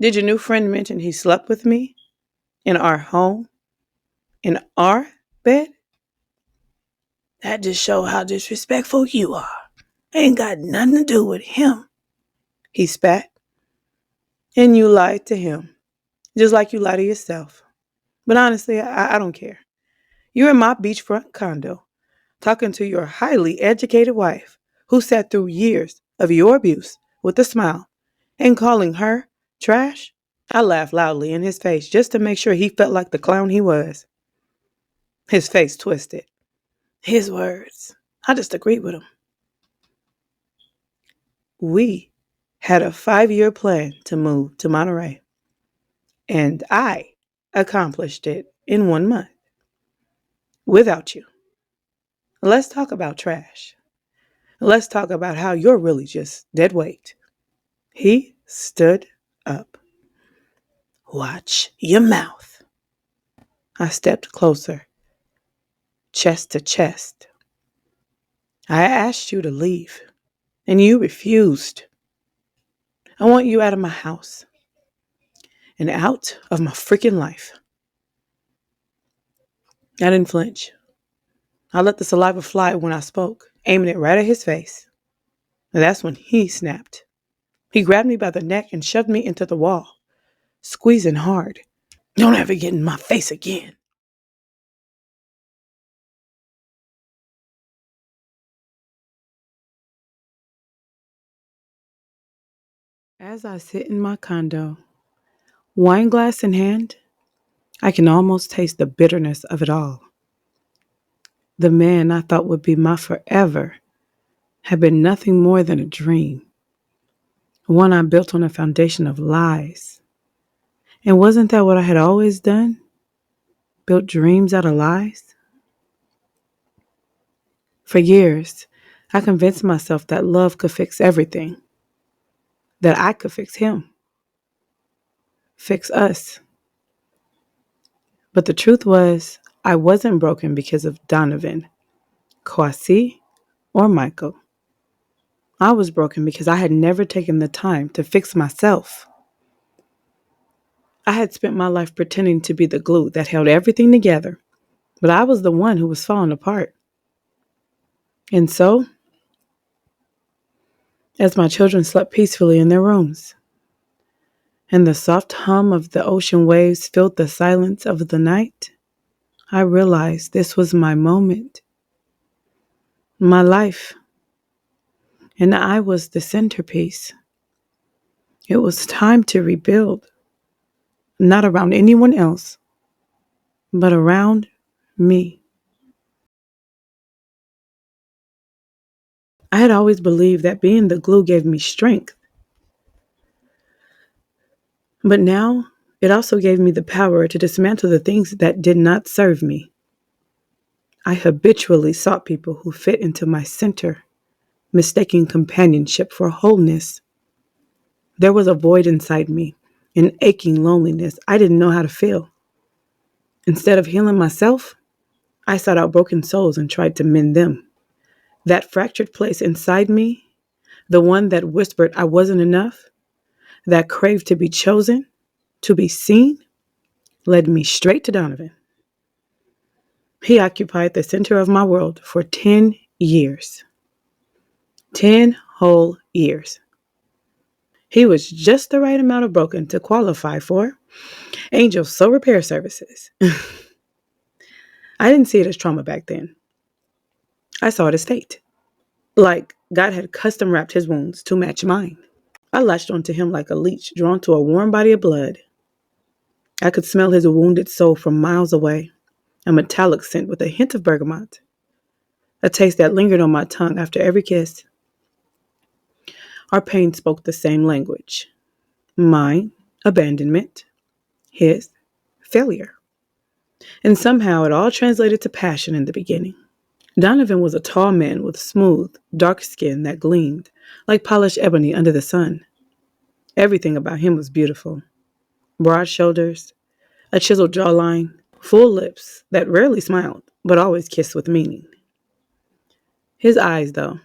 Did your new friend mention he slept with me in our home, in our bed? That just show how disrespectful you are. Ain't got nothing to do with him. He spat. And you lied to him, just like you lie to yourself. But honestly, I don't care. You're in my beachfront condo, talking to your highly educated wife, who sat through years of your abuse with a smile, and calling her trash. I laughed loudly in his face just to make sure he felt like the clown he was. His face twisted. His words. I just agreed with him. We had a 5-year plan to move to Monterey, and I accomplished it in 1 month without you. Let's talk about trash. Let's talk about how you're really just dead weight. He stood up. Watch your mouth. I stepped closer, chest to chest. I asked you to leave, and you refused. I want you out of my house and out of my freaking life. I didn't flinch. I let the saliva fly when I spoke, aiming it right at his face. And that's when he snapped. He grabbed me by the neck and shoved me into the wall, squeezing hard. Don't ever get in my face again. As I sit in my condo, wine glass in hand, I can almost taste the bitterness of it all. The man I thought would be my forever had been nothing more than a dream, one I built on a foundation of lies. And wasn't that what I had always done? Built dreams out of lies? For years, I convinced myself that love could fix everything, that I could fix him, fix us. But the truth was, I wasn't broken because of Donovan, Quasi, or Michael. I was broken because I had never taken the time to fix myself. I had spent my life pretending to be the glue that held everything together, but I was the one who was falling apart. And so, as my children slept peacefully in their rooms, and the soft hum of the ocean waves filled the silence of the night, I realized this was my moment, my life, and I was the centerpiece. It was time to rebuild, not around anyone else, but around me. I had always believed that being the glue gave me strength, but now it also gave me the power to dismantle the things that did not serve me. I habitually sought people who fit into my center, mistaking companionship for wholeness. There was a void inside me, an aching loneliness I didn't know how to feel. Instead of healing myself, I sought out broken souls and tried to mend them. That fractured place inside me, the one that whispered I wasn't enough, that craved to be chosen, to be seen, led me straight to Donovan. He occupied the center of my world for 10 years. 10 whole years. He was just the right amount of broken to qualify for Angel Soul Repair Services. I didn't see it as trauma back then. I saw it as fate. Like God had custom wrapped his wounds to match mine. I latched onto him like a leech drawn to a warm body of blood. I could smell his wounded soul from miles away, a metallic scent with a hint of bergamot, a taste that lingered on my tongue after every kiss. Our pain spoke the same language. Mine, abandonment. His, failure. And somehow it all translated to passion in the beginning. Donovan was a tall man with smooth, dark skin that gleamed like polished ebony under the sun. Everything about him was beautiful. Broad shoulders, a chiseled jawline, full lips that rarely smiled, but always kissed with meaning. His eyes, though.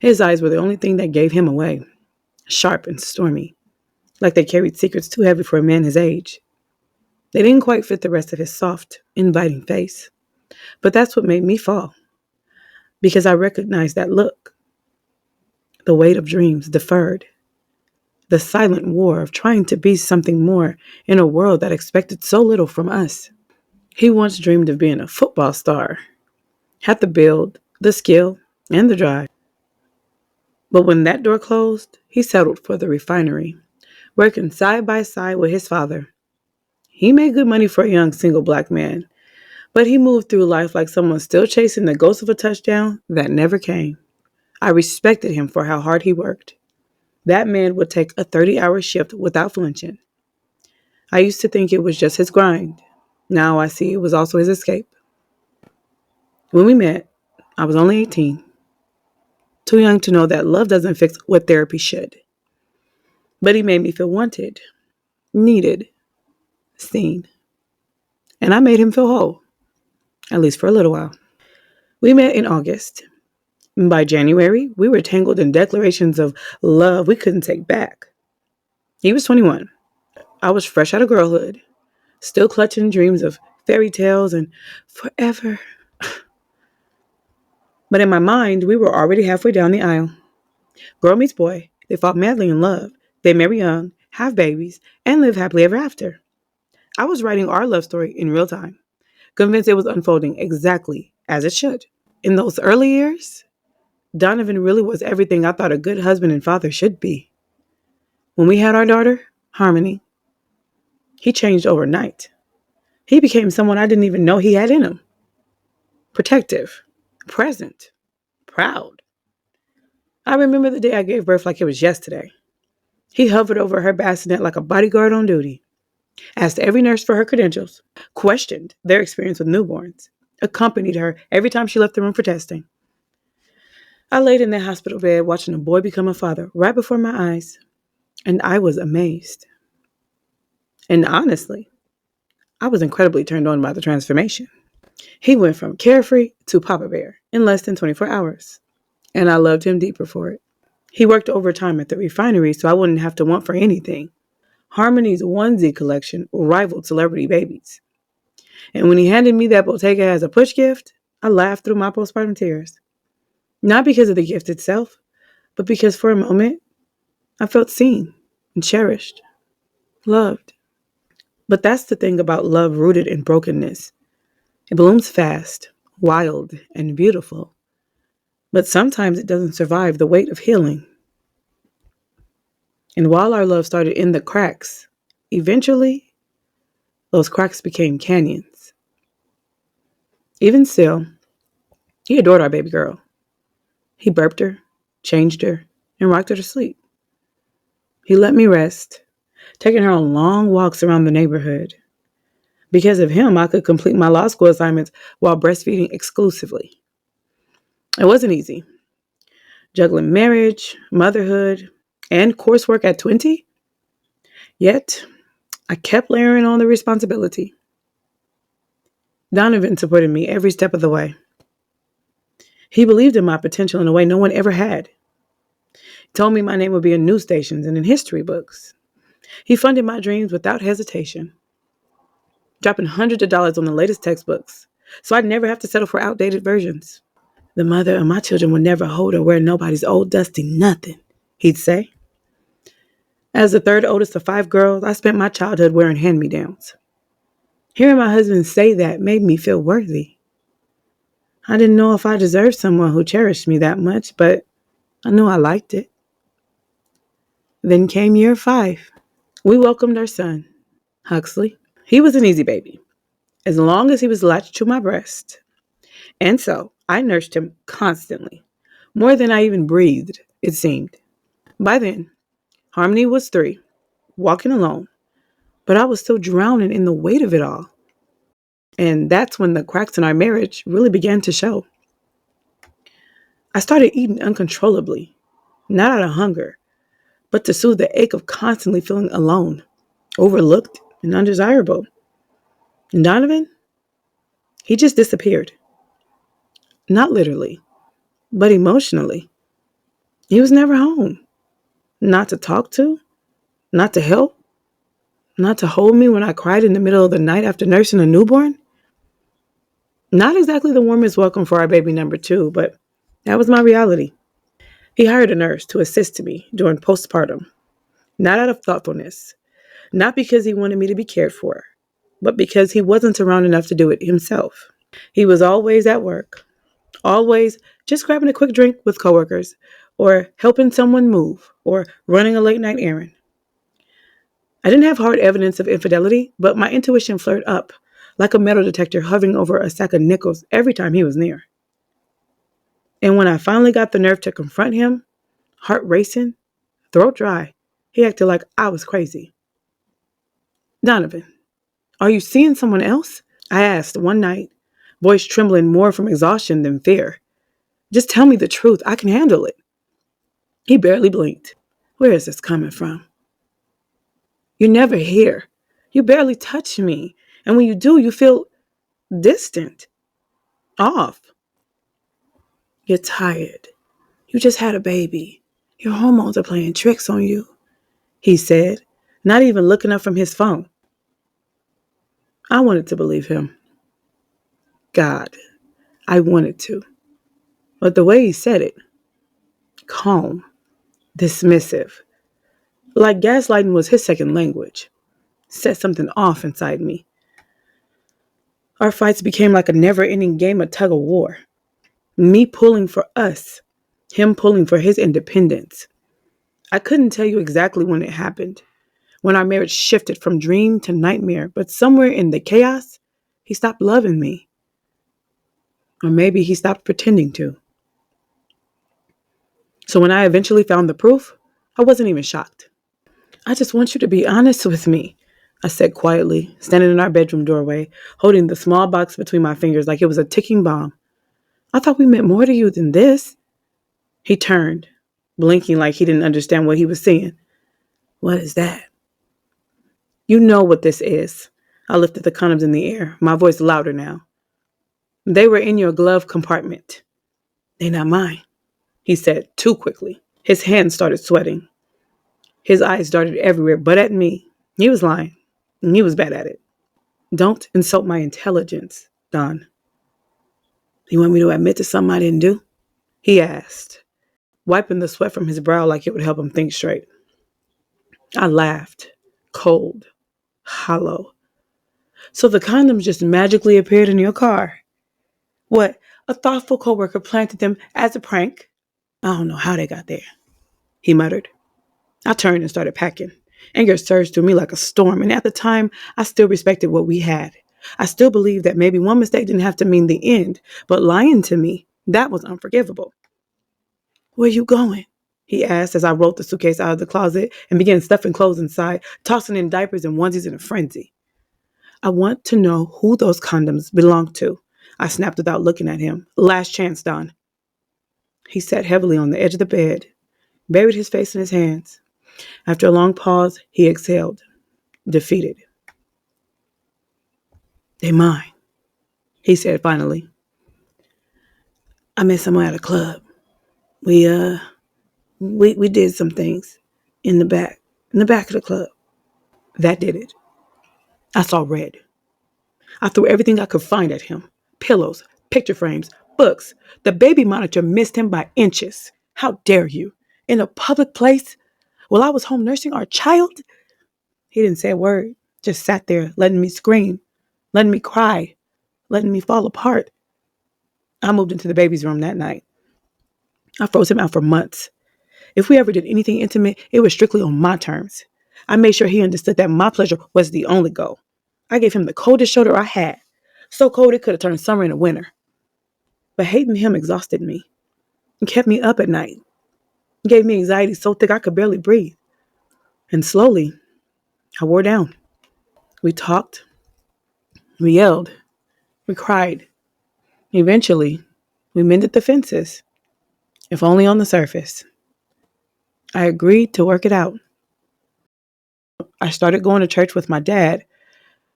His eyes were the only thing that gave him away. Sharp and stormy. like they carried secrets too heavy for a man his age. They didn't quite fit the rest of his soft, inviting face. But that's what made me fall, because I recognized that look, the weight of dreams deferred, the silent war of trying to be something more in a world that expected so little from us. He once dreamed of being a football star, had the build, the skill, and the drive. But when that door closed, he settled for the refinery, working side by side with his father. He made good money for a young single black man, but he moved through life like someone still chasing the ghost of a touchdown that never came. I respected him for how hard he worked. That man would take a 30-hour shift without flinching. I used to think it was just his grind. Now I see it was also his escape. When we met, I was only 18, too young to know that love doesn't fix what therapy should. But he made me feel wanted, needed, seen. And I made him feel whole, at least for a little while. We met in August. By January, we were tangled in declarations of love we couldn't take back. He was 21. I was fresh out of girlhood, still clutching dreams of fairy tales and forever. But in my mind, we were already halfway down the aisle. Girl meets boy, they fall madly in love, they marry young, have babies, and live happily ever after. I was writing our love story in real time, convinced it was unfolding exactly as it should. In those early years, Donovan really was everything I thought a good husband and father should be. When we had our daughter, Harmony, he changed overnight. He became someone I didn't even know he had in him. Protective, present, proud. I remember the day I gave birth like it was yesterday. He hovered over her bassinet like a bodyguard on duty, asked every nurse for her credentials, questioned their experience with newborns, accompanied her every time she left the room for testing. I laid in that hospital bed watching a boy become a father right before my eyes, and I was amazed. And honestly, I was incredibly turned on by the transformation. He went from carefree to Papa Bear in less than 24 hours, and I loved him deeper for it. He worked overtime at the refinery so I wouldn't have to want for anything. Harmony's onesie collection rivaled celebrity babies. And when he handed me that Bottega as a push gift, I laughed through my postpartum tears. Not because of the gift itself, but because for a moment, I felt seen and cherished, loved. But that's the thing about love rooted in brokenness. It blooms fast, wild, and beautiful. But sometimes it doesn't survive the weight of healing. And while our love started in the cracks, eventually, those cracks became canyons. Even still, he adored our baby girl. He burped her, changed her, and rocked her to sleep. He let me rest, taking her on long walks around the neighborhood. Because of him, I could complete my law school assignments while breastfeeding exclusively. It wasn't easy. Juggling marriage, motherhood, and coursework at 20. Yet, I kept layering on the responsibility. Donovan supported me every step of the way. He believed in my potential in a way no one ever had. He told me my name would be in news stations and in history books. He funded my dreams without hesitation, dropping hundreds of dollars on the latest textbooks, so I'd never have to settle for outdated versions. The mother of my children would never hold or wear nobody's old dusty nothing, he'd say. As the third oldest of 5 girls, I spent my childhood wearing hand-me-downs. Hearing my husband say that made me feel worthy. I didn't know if I deserved someone who cherished me that much, but I knew I liked it. Then came year 5. We welcomed our son, Huxley. He was an easy baby, as long as he was latched to my breast. And so I nursed him constantly, more than I even breathed, it seemed. By then, Harmony was 3, walking alone, but I was still drowning in the weight of it all. And that's when the cracks in our marriage really began to show. I started eating uncontrollably, not out of hunger, but to soothe the ache of constantly feeling alone, overlooked, and undesirable. And Donovan, he just disappeared. Not literally, but emotionally. He was never home. Not to talk to, Not to help? Not to hold me when I cried in the middle of the night after nursing a newborn? Not exactly the warmest welcome for our baby number two, but that was my reality. He hired a nurse to assist me during postpartum, not out of thoughtfulness, not because he wanted me to be cared for, but because he wasn't around enough to do it himself. He was always at work, always just grabbing a quick drink with coworkers, or helping someone move, or running a late night errand. I didn't have hard evidence of infidelity, but my intuition flared up, like a metal detector hovering over a sack of nickels every time he was near. And when I finally got the nerve to confront him, heart racing, throat dry, he acted like I was crazy. Donovan, are you seeing someone else? I asked one night, voice trembling more from exhaustion than fear. Just tell me the truth. I can handle it. He barely blinked. Where is this coming from? You're never here. You barely touch me. And when you do, you feel distant, off. You're tired. You just had a baby. Your hormones are playing tricks on you, he said, not even looking up from his phone. I wanted to believe him. God, I wanted to. But the way he said it, calm, dismissive, like gaslighting was his second language, set something off inside me. Our fights became like a never-ending game of tug of war. Me pulling for us, him pulling for his independence. I couldn't tell you exactly when it happened, when our marriage shifted from dream to nightmare, but somewhere in the chaos, he stopped loving me. Or maybe he stopped pretending to. So when I eventually found the proof, I wasn't even shocked. I just want you to be honest with me, I said quietly, standing in our bedroom doorway, holding the small box between my fingers like it was a ticking bomb. I thought we meant more to you than this. He turned, blinking like he didn't understand what he was saying. What is that? You know what this is. I lifted the condoms in the air, my voice louder now. They were in your glove compartment. They're not mine, he said too quickly. His hands started sweating. His eyes darted everywhere but at me. He was lying, and he was bad at it. Don't insult my intelligence, Don. You want me to admit to something I didn't do? He asked, wiping the sweat from his brow like it would help him think straight. I laughed, cold, hollow. So the condoms just magically appeared in your car. What, a thoughtful coworker planted them as a prank? I don't know how they got there, he muttered. I turned and started packing. Anger surged through me like a storm, and at the time, I still respected what we had. I still believed that maybe one mistake didn't have to mean the end, but lying to me, that was unforgivable. Where you going? He asked as I rolled the suitcase out of the closet and began stuffing clothes inside, tossing in diapers and onesies in a frenzy. I want to know who those condoms belong to, I snapped without looking at him. Last chance, Don. He sat heavily on the edge of the bed, buried his face in his hands. After a long pause, he exhaled, defeated. They mine, he said finally. I met someone at a club. We did some things in the back of the club. That did it. I saw red. I threw everything I could find at him. Pillows, picture frames, books. The baby monitor missed him by inches. How dare you? In a public place? While I was home nursing our child? He didn't say a word, just sat there letting me scream, letting me cry, letting me fall apart. I moved into the baby's room that night. I froze him out for months. If we ever did anything intimate, it was strictly on my terms. I made sure he understood that my pleasure was the only goal. I gave him the coldest shoulder I had. So cold it could have turned summer into winter. But hating him exhausted me. It kept me up at night. It gave me anxiety so thick I could barely breathe. And slowly, I wore down. We talked. We yelled. We cried. Eventually, we mended the fences. If only on the surface. I agreed to work it out. I started going to church with my dad,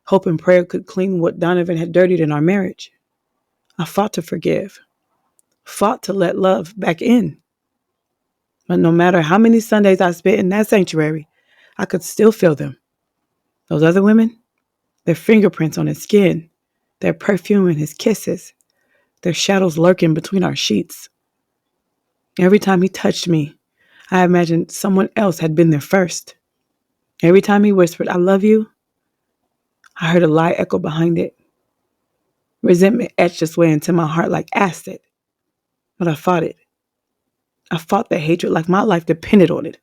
hoping prayer could clean what Donovan had dirtied in our marriage. I fought to forgive, fought to let love back in. But no matter how many Sundays I spent in that sanctuary, I could still feel them. Those other women, their fingerprints on his skin, their perfume in his kisses, their shadows lurking between our sheets. Every time he touched me, I imagined someone else had been there first. Every time he whispered, "I love you," I heard a lie echo behind it. Resentment etched its way into my heart like acid. But I fought it. I fought the hatred like my life depended on it.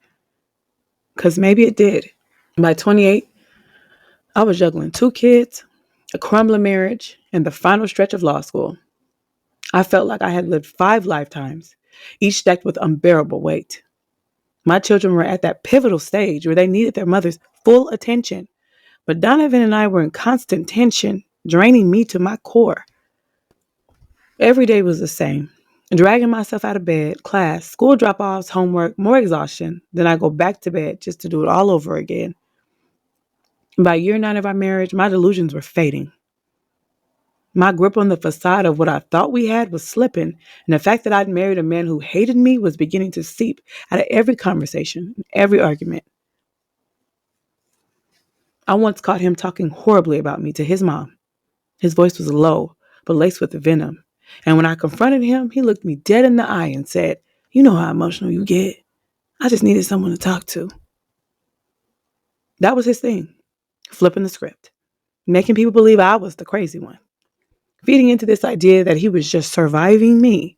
Because maybe it did. By 28, I was juggling 2 kids, a crumbling marriage, and the final stretch of law school. I felt like I had lived 5 lifetimes, each stacked with unbearable weight. My children were at that pivotal stage where they needed their mother's full attention. But Donovan and I were in constant tension, draining me to my core. Every day was the same. Dragging myself out of bed, class, school drop-offs, homework, more exhaustion. Then I go back to bed just to do it all over again. By year 9 of our marriage, my delusions were fading. My grip on the facade of what I thought we had was slipping, and the fact that I'd married a man who hated me was beginning to seep out of every conversation, every argument. I once caught him talking horribly about me to his mom. His voice was low, but laced with venom. And when I confronted him, he looked me dead in the eye and said, "You know how emotional you get. I just needed someone to talk to." That was his thing, flipping the script, making people believe I was the crazy one, feeding into this idea that he was just surviving me,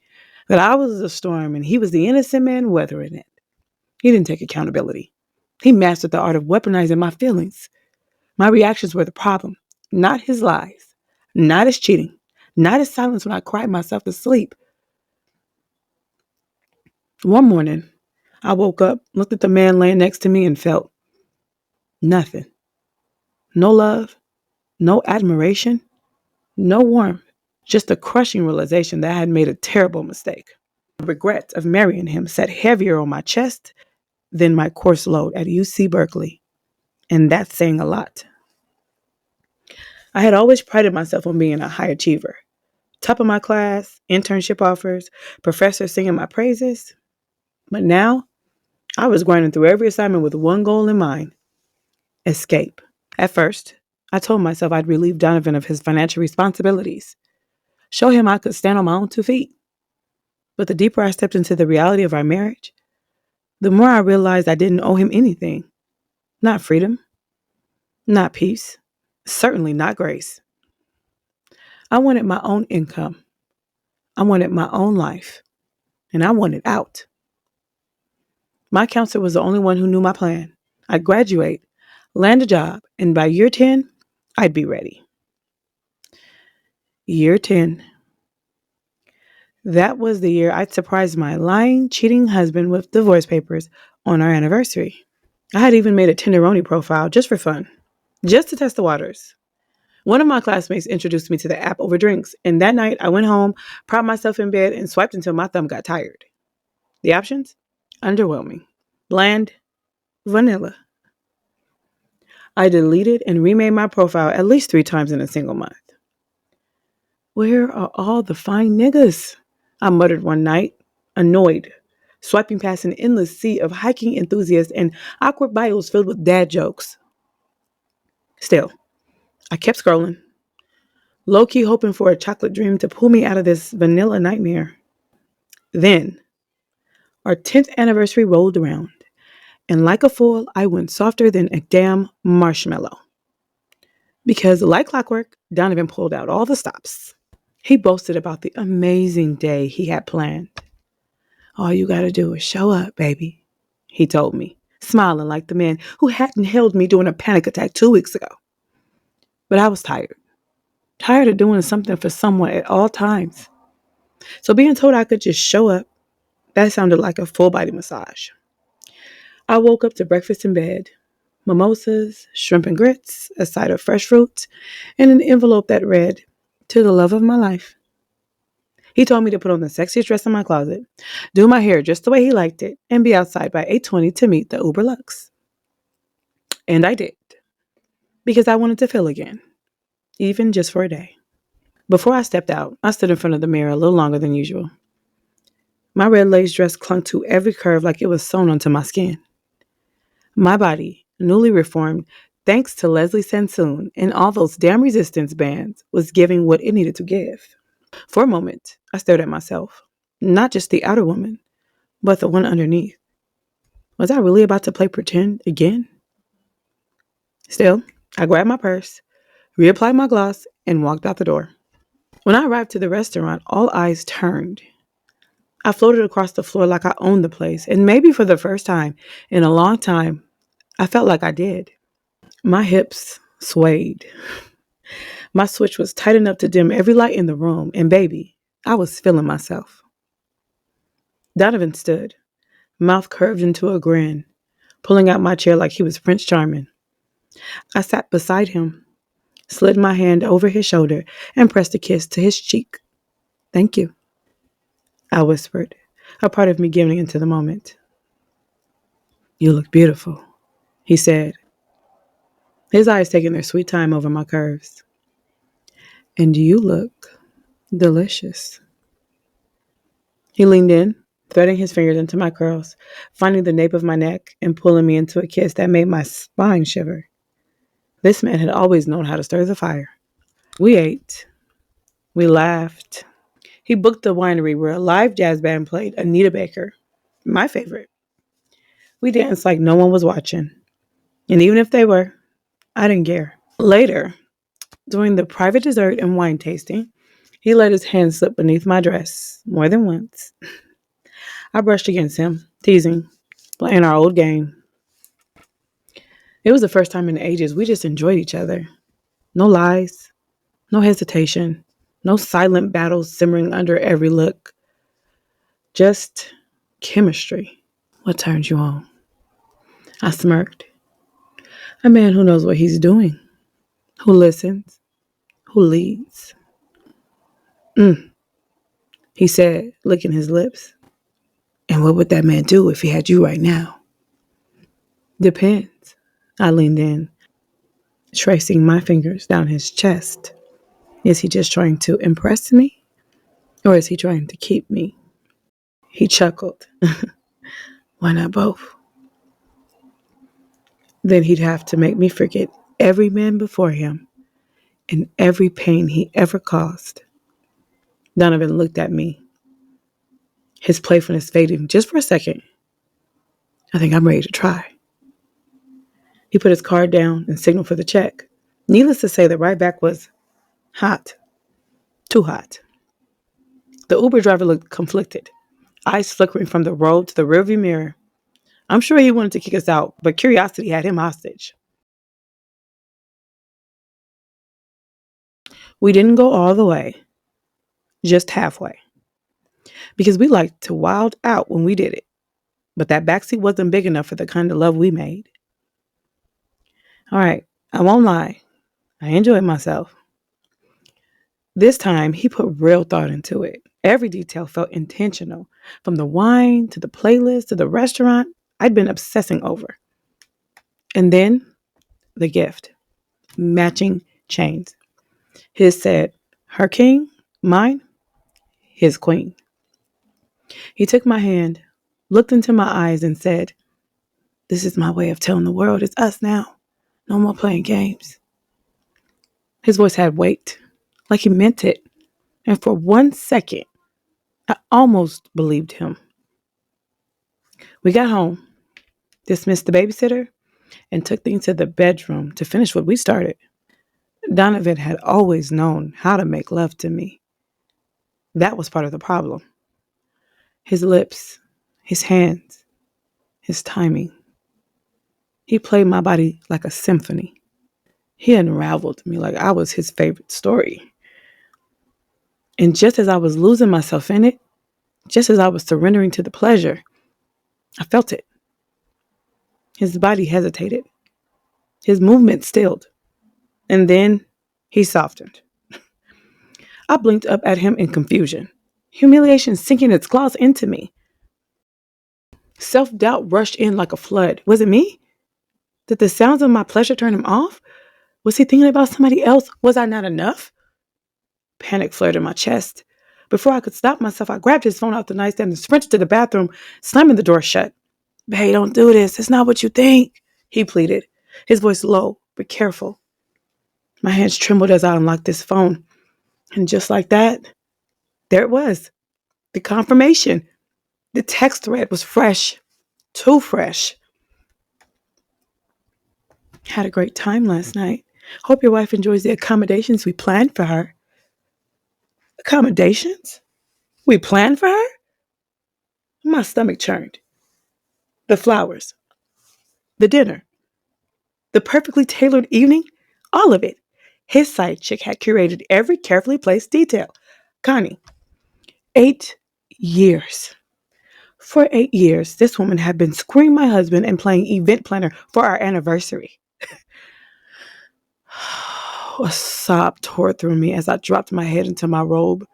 that I was the storm and he was the innocent man weathering it. He didn't take accountability. He mastered the art of weaponizing my feelings. My reactions were the problem, not his lies, not his cheating, not his silence when I cried myself to sleep. One morning, I woke up, looked at the man laying next to me, and felt nothing. No love, no admiration, no warmth, just a crushing realization that I had made a terrible mistake. The regret of marrying him sat heavier on my chest than my course load at UC Berkeley, and that's saying a lot. I had always prided myself on being a high achiever. Top of my class, internship offers, professors singing my praises. But now, I was grinding through every assignment with one goal in mind: escape. At first, I told myself I'd relieve Donovan of his financial responsibilities, show him I could stand on my own 2 feet. But the deeper I stepped into the reality of our marriage, the more I realized I didn't owe him anything. Not freedom, not peace, certainly not grace. I wanted my own income. I wanted my own life, and I wanted out. My counselor was the only one who knew my plan. I'd graduate, land a job, and by year 10, I'd be ready. Year 10. That was the year I'd surprised my lying, cheating husband with divorce papers on our anniversary. I had even made a Tenderoni profile just for fun, just to test the waters. One of my classmates introduced me to the app over drinks, and that night I went home, propped myself in bed, and swiped until my thumb got tired. The options? Underwhelming, bland, vanilla. I deleted and remade my profile at least 3 times in a single month. Where are all the fine niggas? I muttered one night, annoyed, swiping past an endless sea of hiking enthusiasts and awkward bios filled with dad jokes. Still, I kept scrolling, low-key hoping for a chocolate dream to pull me out of this vanilla nightmare. Then, our 10th anniversary rolled around, and like a fool, I went softer than a damn marshmallow. Because, like clockwork, Donovan pulled out all the stops. He boasted about the amazing day he had planned. "All you gotta do is show up, baby," he told me, smiling like the man who hadn't held me during a panic attack 2 weeks ago. But I was tired of doing something for someone at all times. So being told I could just show up, that sounded like a full body massage. I woke up to breakfast in bed, mimosas, shrimp and grits, a side of fresh fruit, and an envelope that read, "To the love of my life." He told me to put on the sexiest dress in my closet, do my hair just the way he liked it, and be outside by 8:20 to meet the Uber Lux. And I did, because I wanted to feel again, even just for a day. Before I stepped out, I stood in front of the mirror a little longer than usual. My red lace dress clung to every curve like it was sewn onto my skin. My body, newly reformed, thanks to Leslie Sansoon and all those damn resistance bands, was giving what it needed to give. For a moment, I stared at myself. Not just the outer woman, but the one underneath. Was I really about to play pretend again? Still, I grabbed my purse, reapplied my gloss, and walked out the door. When I arrived to the restaurant, all eyes turned. I floated across the floor like I owned the place, and maybe for the first time in a long time, I felt like I did. My hips swayed. My switch was tight enough to dim every light in the room, and baby, I was feeling myself. Donovan stood, mouth curved into a grin, pulling out my chair like he was Prince Charming. I sat beside him, slid my hand over his shoulder, and pressed a kiss to his cheek. "Thank you," I whispered, a part of me giving into the moment. "You look beautiful," he said, his eyes taking their sweet time over my curves. "And you look delicious." He leaned in, threading his fingers into my curls, finding the nape of my neck and pulling me into a kiss that made my spine shiver. This man had always known how to stir the fire. We ate. We laughed. He booked a winery where a live jazz band played Anita Baker, my favorite. We danced like no one was watching. And even if they were, I didn't care. Later, during the private dessert and wine tasting, he let his hand slip beneath my dress more than once. I brushed against him, teasing, playing our old game. It was the first time in ages we just enjoyed each other. No lies, no hesitation, no silent battles simmering under every look. Just chemistry. "What turns you on?" I smirked. "A man who knows what he's doing, who listens, who leads." He said, licking his lips. "And what would that man do if he had you right now?" "Depends." I leaned in, tracing my fingers down his chest. Is he just trying to impress me? Or is he trying to keep me? He chuckled. "Why not both?" Then he'd have to make me forget every man before him and every pain he ever caused. Donovan looked at me, his playfulness fading just for a second. "I think I'm ready to try." He put his card down and signaled for the check. Needless to say, the ride back was hot. Too hot. The Uber driver looked conflicted, eyes flickering from the road to the rearview mirror. I'm sure he wanted to kick us out, but curiosity had him hostage. We didn't go all the way, just halfway, because we liked to wild out when we did it. But that backseat wasn't big enough for the kind of love we made. All right, I won't lie. I enjoyed myself. This time, he put real thought into it. Every detail felt intentional, from the wine to the playlist to the restaurant I'd been obsessing over. And then the gift, matching chains. His said, her king, mine, his queen. He took my hand, looked into my eyes, and said, "This is my way of telling the world it's us now. No more playing games." His voice had weight, like he meant it. And for 1 second, I almost believed him. We got home, dismissed the babysitter, and took things to the bedroom to finish what we started. Donovan had always known how to make love to me. That was part of the problem. His lips, his hands, his timing. He played my body like a symphony. He unraveled me like I was his favorite story. And just as I was losing myself in it, just as I was surrendering to the pleasure, I felt it. His body hesitated. His movement stilled. And then he softened. I blinked up at him in confusion, humiliation sinking its claws into me. Self-doubt rushed in like a flood. Was it me? Did the sounds of my pleasure turn him off? Was he thinking about somebody else? Was I not enough? Panic flared in my chest. Before I could stop myself, I grabbed his phone off the nightstand and sprinted to the bathroom, slamming the door shut. "Babe, don't do this. It's not what you think," he pleaded. his voice low but careful. My hands trembled as I unlocked his phone. And just like that, there it was. The confirmation. The text thread was fresh. Too fresh. Had a great time last night. Hope your wife enjoys the accommodations we planned for her. Accommodations? We planned for her? My stomach churned. The flowers. The dinner. The perfectly tailored evening. All of it. His side chick had curated every carefully placed detail. Connie, 8 years. For 8 years, this woman had been screwing my husband and playing event planner for our anniversary. A sob tore through me as I dropped my head into my robe,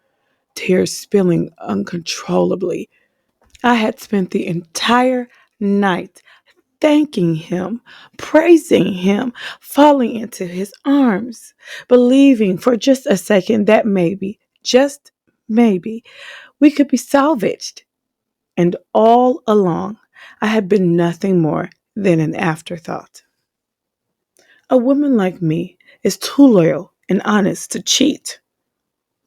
tears spilling uncontrollably. I had spent the entire night thanking him, praising him, falling into his arms, believing for just a second that maybe, just maybe, we could be salvaged. And all along, I had been nothing more than an afterthought. A woman like me is too loyal and honest to cheat.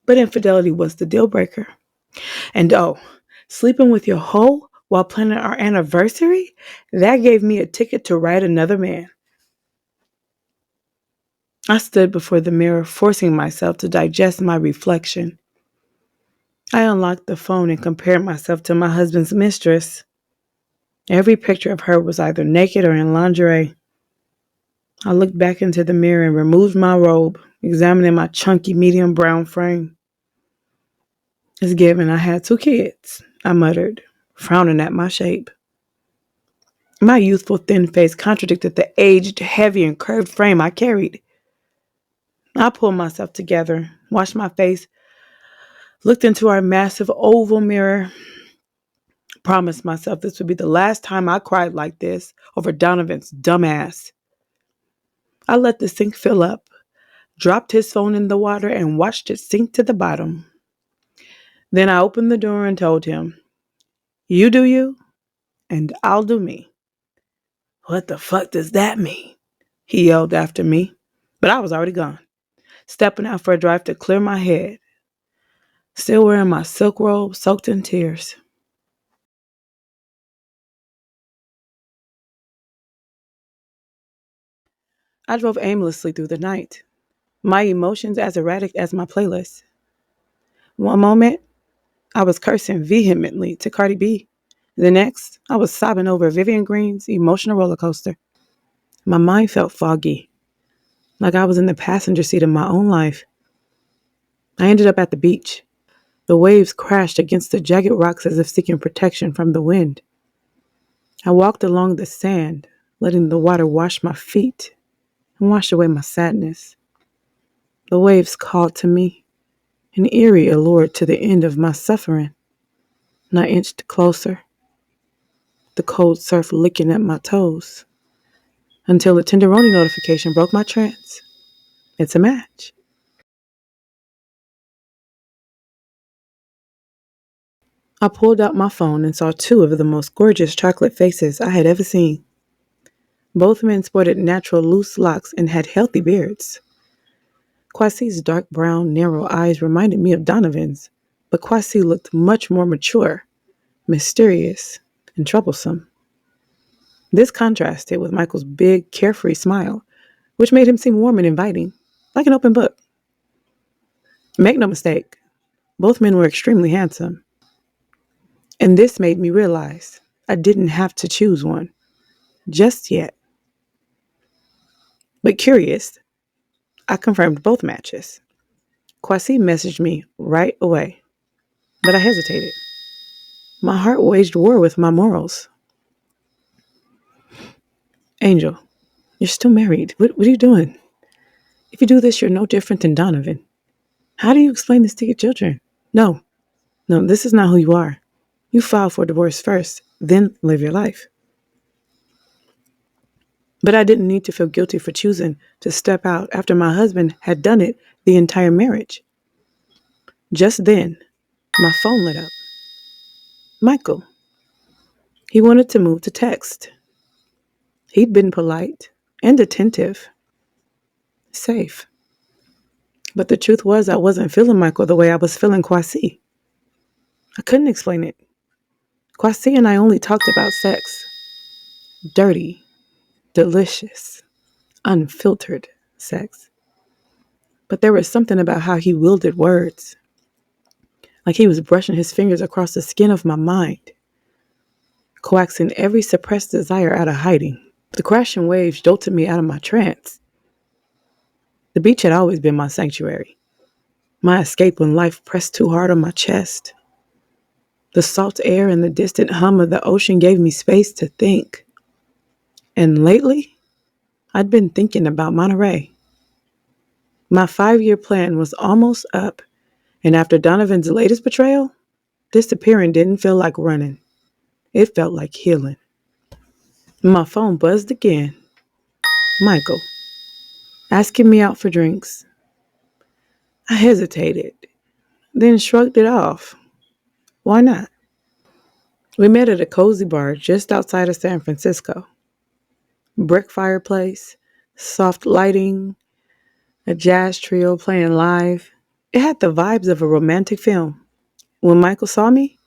But infidelity was the deal breaker. And oh, sleeping with your hoe while planning our anniversary? That gave me a ticket to ride another man. I stood before the mirror, forcing myself to digest my reflection. I unlocked the phone and compared myself to my husband's mistress. Every picture of her was either naked or in lingerie. I looked back into the mirror and removed my robe, examining my chunky medium brown frame. It's given I had 2 kids, I muttered, frowning at my shape. My youthful thin face contradicted the aged, heavy, and curved frame I carried. I pulled myself together, washed my face, looked into our massive oval mirror, promised myself this would be the last time I cried like this over Donovan's dumbass. I let the sink fill up, dropped his phone in the water, and watched it sink to the bottom. Then I opened the door and told him, "You do you, and I'll do me." "What the fuck does that mean?" he yelled after me, but I was already gone, stepping out for a drive to clear my head, still wearing my silk robe soaked in tears. I drove aimlessly through the night, my emotions as erratic as my playlist. One moment, I was cursing vehemently to Cardi B. The next, I was sobbing over Vivian Green's emotional roller coaster. My mind felt foggy, like I was in the passenger seat of my own life. I ended up at the beach. The waves crashed against the jagged rocks as if seeking protection from the wind. I walked along the sand, letting the water wash my feet and wash away my sadness. The waves called to me, an eerie allure to the end of my suffering, and I inched closer, the cold surf licking at my toes, until a tenderoni notification broke my trance. It's a match. I pulled out my phone and saw two of the most gorgeous chocolate faces I had ever seen. Both men sported natural loose locks and had healthy beards. Quasi's dark brown, narrow eyes reminded me of Donovan's, but Quasi looked much more mature, mysterious, and troublesome. This contrasted with Michael's big, carefree smile, which made him seem warm and inviting, like an open book. Make no mistake, both men were extremely handsome. And this made me realize I didn't have to choose one, just yet. But curious, I confirmed both matches. Quasi messaged me right away, but I hesitated. My heart waged war with my morals. "Angel, you're still married. What are you doing? If you do this, you're no different than Donovan. How do you explain this to your children? No, no, this is not who you are. You file for divorce first, then live your life." But I didn't need to feel guilty for choosing to step out after my husband had done it the entire marriage. Just then, my phone lit up. Michael. He wanted to move to text. He'd been polite, and attentive, safe. But the truth was, I wasn't feeling Michael the way I was feeling Quasi. I couldn't explain it. Quasi and I only talked about sex. Dirty, delicious, unfiltered sex. But there was something about how he wielded words, like he was brushing his fingers across the skin of my mind, coaxing every suppressed desire out of hiding. The crashing waves jolted me out of my trance. The beach had always been my sanctuary, my escape when life pressed too hard on my chest. The salt air and the distant hum of the ocean gave me space to think. And lately, I'd been thinking about Monterey. My 5-year plan was almost up, and after Donovan's latest betrayal, disappearing didn't feel like running. It felt like healing. My phone buzzed again. Michael, asking me out for drinks. I hesitated, then shrugged it off. Why not? We met at a cozy bar just outside of San Francisco. Brick fireplace, soft lighting, a jazz trio playing live. It had the vibes of a romantic film. When Michael saw me,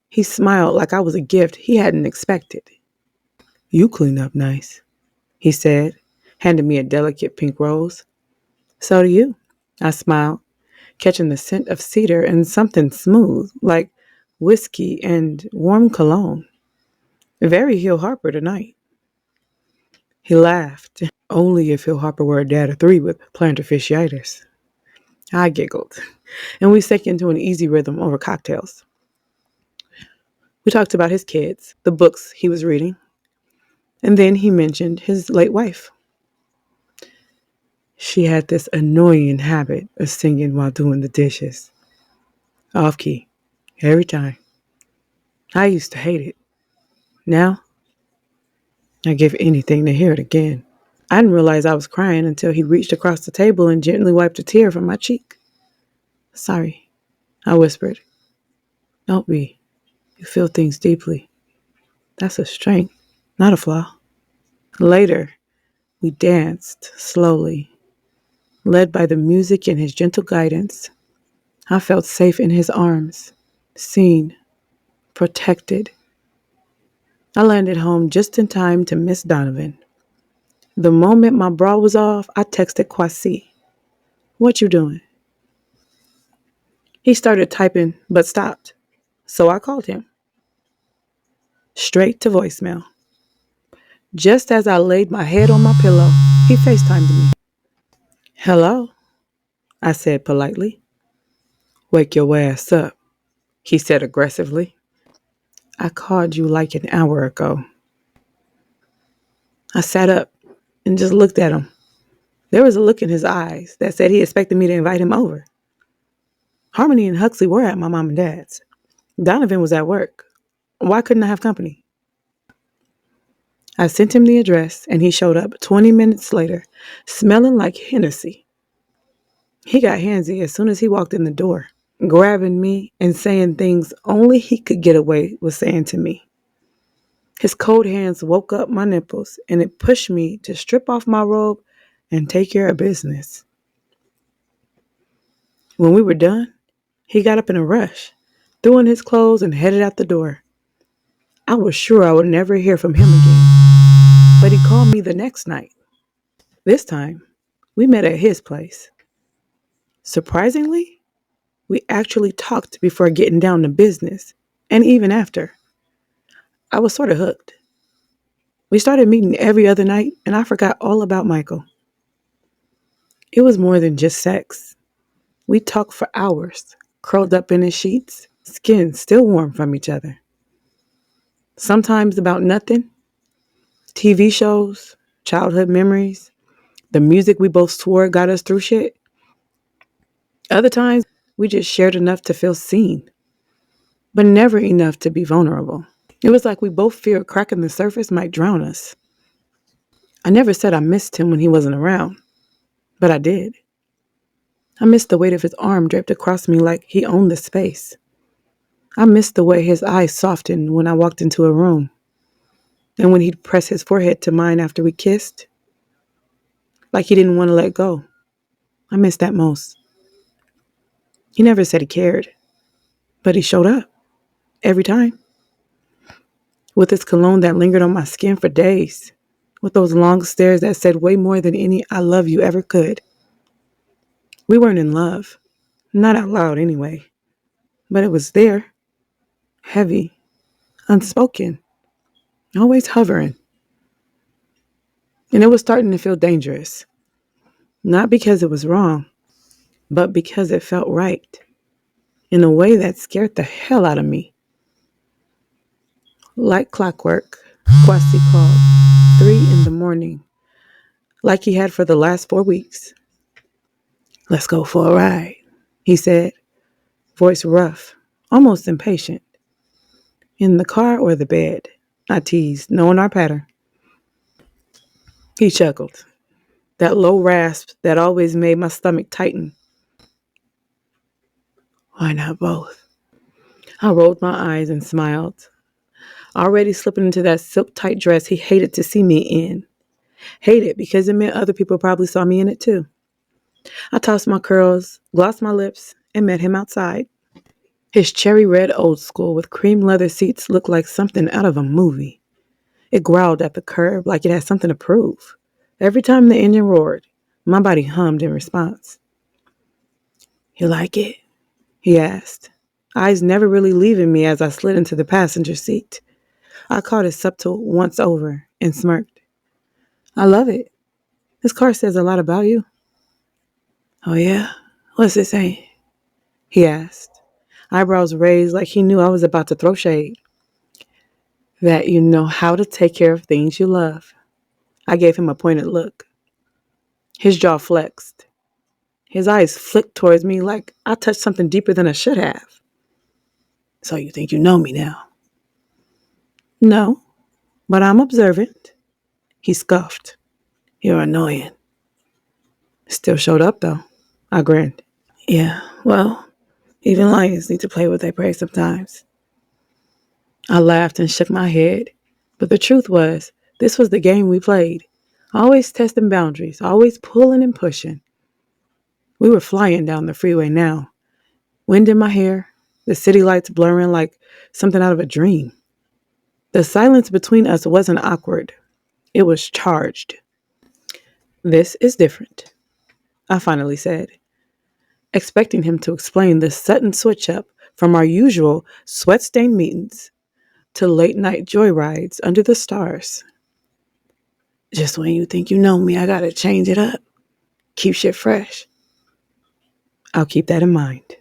he smiled like I was a gift he hadn't expected. You clean up nice, he said, handing me a delicate pink rose. So do you, I smiled, catching the scent of cedar and something smooth, like whiskey and warm cologne. Very Hill Harper tonight. He laughed. Only if Hill Harper were a dad of 3 with plantar fasciitis. I giggled, and we sank into an easy rhythm over cocktails. We talked about his kids, the books he was reading, and then he mentioned his late wife. She had this annoying habit of singing while doing the dishes. Off key, every time. I used to hate it. Now, I'd give anything to hear it again. I didn't realize I was crying until he reached across the table and gently wiped a tear from my cheek. Sorry, I whispered. Don't be. You feel things deeply. That's a strength, not a flaw. Later, we danced slowly, led by the music and his gentle guidance. I felt safe in his arms, seen, protected. I landed home just in time to miss Donovan. The moment my bra was off, I texted Quasi. What you doing? He started typing, but stopped. So I called him. Straight to voicemail. Just as I laid my head on my pillow, he FaceTimed me. Hello, I said politely. Wake your ass up, he said aggressively. I called you like an hour ago. I sat up and just looked at him. There was a look in his eyes that said he expected me to invite him over. Harmony and Huxley were at my mom and dad's. Donovan was at work. Why couldn't I have company? I sent him the address, and he showed up 20 minutes later, smelling like Hennessy. He got handsy as soon as he walked in the door, grabbing me and saying things only he could get away with saying to me. His cold hands woke up my nipples, and it pushed me to strip off my robe and take care of business. When we were done, he got up in a rush, threw on his clothes, and headed out the door. I was sure I would never hear from him again, but he called me the next night. This time, we met at his place. Surprisingly, we actually talked before getting down to business, and even after. I was sort of hooked. We started meeting every other night, and I forgot all about Michael. It was more than just sex. We talked for hours, curled up in his sheets, skin still warm from each other. Sometimes about nothing. TV shows, childhood memories, the music we both swore got us through shit. Other times, we just shared enough to feel seen, but never enough to be vulnerable. It was like we both feared cracking the surface might drown us. I never said I missed him when he wasn't around, but I did. I missed the weight of his arm draped across me like he owned the space. I missed the way his eyes softened when I walked into a room, and when he'd press his forehead to mine after we kissed. like he didn't want to let go. I miss that most. He never said he cared, but he showed up every time with his cologne that lingered on my skin for days, with those long stares that said way more than any I love you ever could. We weren't in love, not out loud anyway, but it was there, heavy, unspoken, always hovering. And it was starting to feel dangerous, not because it was wrong, but because it felt right, in a way that scared the hell out of me. Like clockwork, Quasi called, 3 in the morning, like he had for the last 4 weeks. "Let's go for a ride," he said, voice rough, almost impatient. "In the car or the bed?" I teased, knowing our pattern. He chuckled, that low rasp that always made my stomach tighten. "Why not both?" I rolled my eyes and smiled, already slipping into that silk-tight dress he hated to see me in. Hated because it meant other people probably saw me in it too. I tossed my curls, glossed my lips, and met him outside. His cherry red old school with cream leather seats looked like something out of a movie. It growled at the curb like it had something to prove. Every time the engine roared, my body hummed in response. "You like it?" he asked, eyes never really leaving me as I slid into the passenger seat. I caught his subtle once over and smirked. "I love it. This car says a lot about you." "Oh yeah? What's it saying?" he asked, eyebrows raised like he knew I was about to throw shade. "That you know how to take care of things you love." I gave him a pointed look. His jaw flexed. His eyes flicked towards me like I touched something deeper than I should have. "So you think you know me now?" "No, but I'm observant." He scoffed. "You're annoying." Still showed up though. I grinned. "Yeah, well, even lions need to play with their prey sometimes." I laughed and shook my head. But the truth was, this was the game we played. Always testing boundaries, always pulling and pushing. We were flying down the freeway now. Wind in my hair, the city lights blurring like something out of a dream. The silence between us wasn't awkward. It was charged. "This is different," I finally said, expecting him to explain the sudden switch up from our usual sweat-stained meetings to late-night joyrides under the stars. "Just when you think you know me, I gotta change it up. Keep shit fresh." "I'll keep that in mind."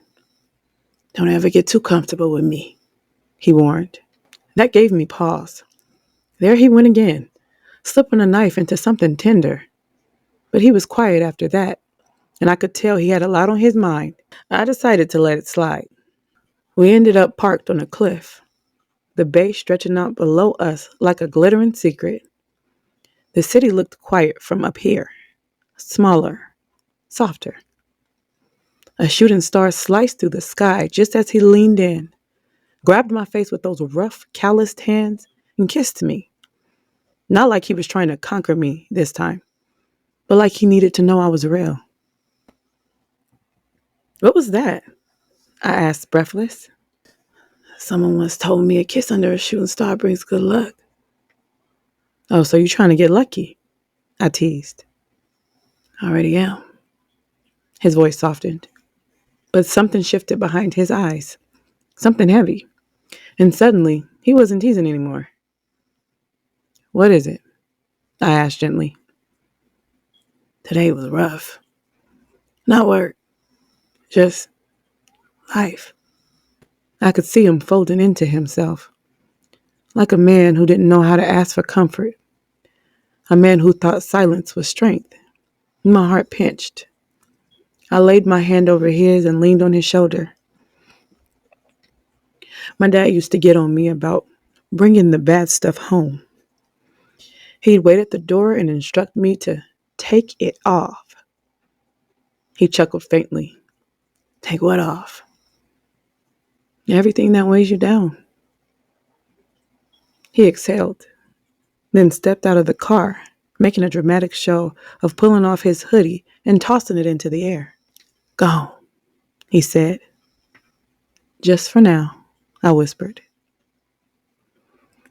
"Don't ever get too comfortable with me," he warned. That gave me pause. There he went again, slipping a knife into something tender. But he was quiet after that, and I could tell he had a lot on his mind. I decided to let it slide. We ended up parked on a cliff, the bay stretching out below us like a glittering secret. The city looked quiet from up here, smaller, softer. A shooting star sliced through the sky just as he leaned in, grabbed my face with those rough, calloused hands, and kissed me. Not like he was trying to conquer me this time, but like he needed to know I was real. "What was that?" I asked, breathless. "Someone once told me a kiss under a shooting star brings good luck." "Oh, so you're trying to get lucky?" I teased. "Already am." His voice softened, but something shifted behind his eyes, something heavy. And suddenly, he wasn't teasing anymore. "What is it?" I asked gently. "Today was rough. Not work, just life." I could see him folding into himself, like a man who didn't know how to ask for comfort, a man who thought silence was strength. My heart pinched. I laid my hand over his and leaned on his shoulder. My dad used to get on me about bringing the bad stuff home. He'd wait at the door and instruct me to take it off. He chuckled faintly. "Take what off?" "Everything that weighs you down." He exhaled, then stepped out of the car, making a dramatic show of pulling off his hoodie and tossing it into the air. "Go," he said. "Just for now," I whispered.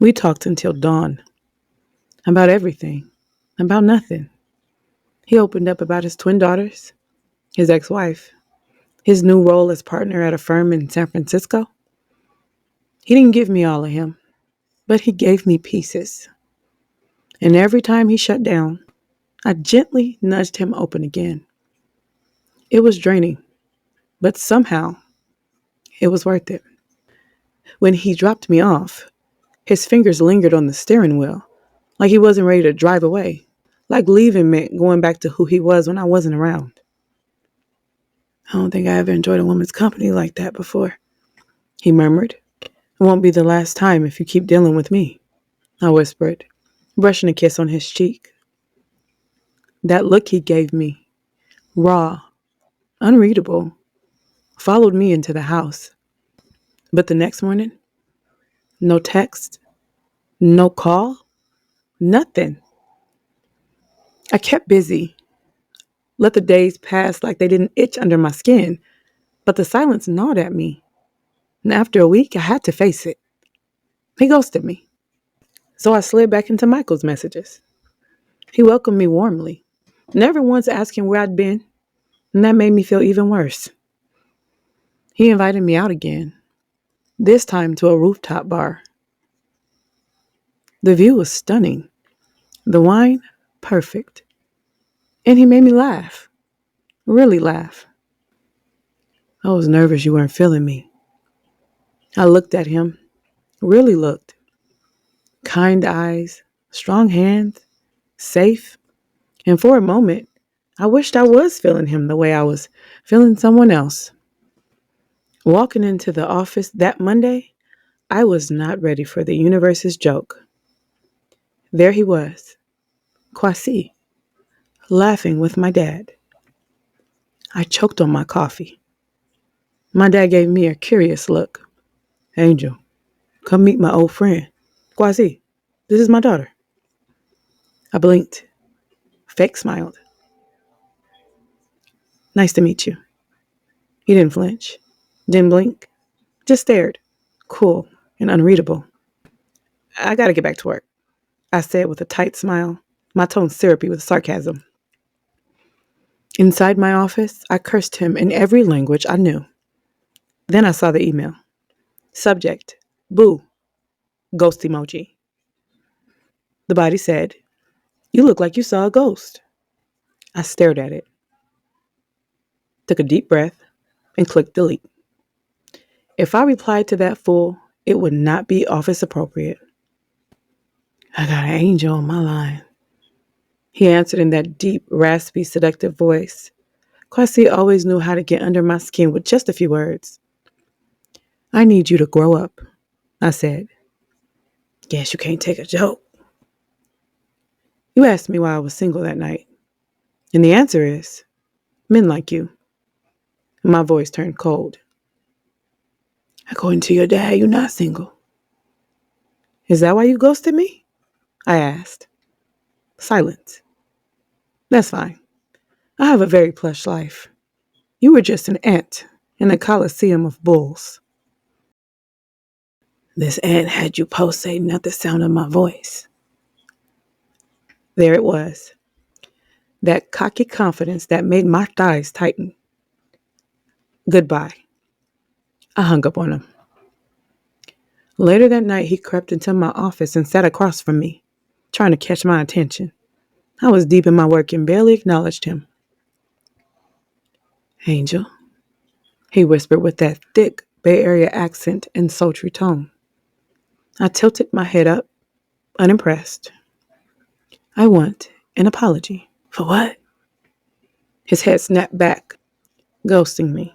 We talked until dawn. About everything. About nothing. He opened up about his twin daughters, his ex-wife, his new role as partner at a firm in San Francisco. He didn't give me all of him, but he gave me pieces. And every time he shut down, I gently nudged him open again. It was draining, but somehow it was worth it. When he dropped me off, his fingers lingered on the steering wheel, like he wasn't ready to drive away, like leaving meant going back to who he was when I wasn't around. "I don't think I ever enjoyed a woman's company like that before," he murmured. "It won't be the last time if you keep dealing with me," I whispered, brushing a kiss on his cheek. That look he gave me, raw, unreadable, followed me into the house. But the next morning, no text, no call, nothing. I kept busy, let the days pass like they didn't itch under my skin, but the silence gnawed at me. And after a week, I had to face it. He ghosted me. So I slid back into Michael's messages. He welcomed me warmly, never once asking where I'd been, and that made me feel even worse. He invited me out again, this time to a rooftop bar. The view was stunning, the wine perfect, and he made me laugh, really laugh. I was nervous you weren't feeling me. I looked at him, really looked. Kind eyes, strong hands, safe. And for a moment, I wished I was feeling him the way I was feeling someone else. Walking into the office that Monday, I was not ready for the universe's joke. There he was, Quasi, laughing with my dad. I choked on my coffee. My dad gave me a curious look. "Angel, come meet my old friend. Quasi, this is my daughter." I blinked, fake smiled. "Nice to meet you." He didn't flinch, didn't blink, just stared, cool and unreadable. "I gotta get back to work," I said with a tight smile, my tone syrupy with sarcasm. Inside my office, I cursed him in every language I knew. Then I saw the email. Subject, boo, ghost emoji. The body said, "You look like you saw a ghost." I stared at it, took a deep breath, and clicked delete. If I replied to that fool, it would not be office appropriate. "I got an angel on my line," he answered in that deep, raspy, seductive voice. Quasi always knew how to get under my skin with just a few words. "I need you to grow up," I said. "Guess you can't take a joke." You asked me why I was single that night. And the answer is, men like you. My voice turned cold. "According to your dad, you're not single." "Is that why you ghosted me?" I asked. Silence. "That's fine. I have a very plush life. You were just an ant in a coliseum of bulls." "This ant had you pulsating at the sound of my voice." There it was. That cocky confidence that made my thighs tighten. Goodbye. I hung up on him. Later that night, he crept into my office and sat across from me, trying to catch my attention. I was deep in my work and barely acknowledged him. "Angel," he whispered with that thick Bay Area accent and sultry tone. I tilted my head up, unimpressed. "I want an apology." "For what?" His head snapped back, ghosting me.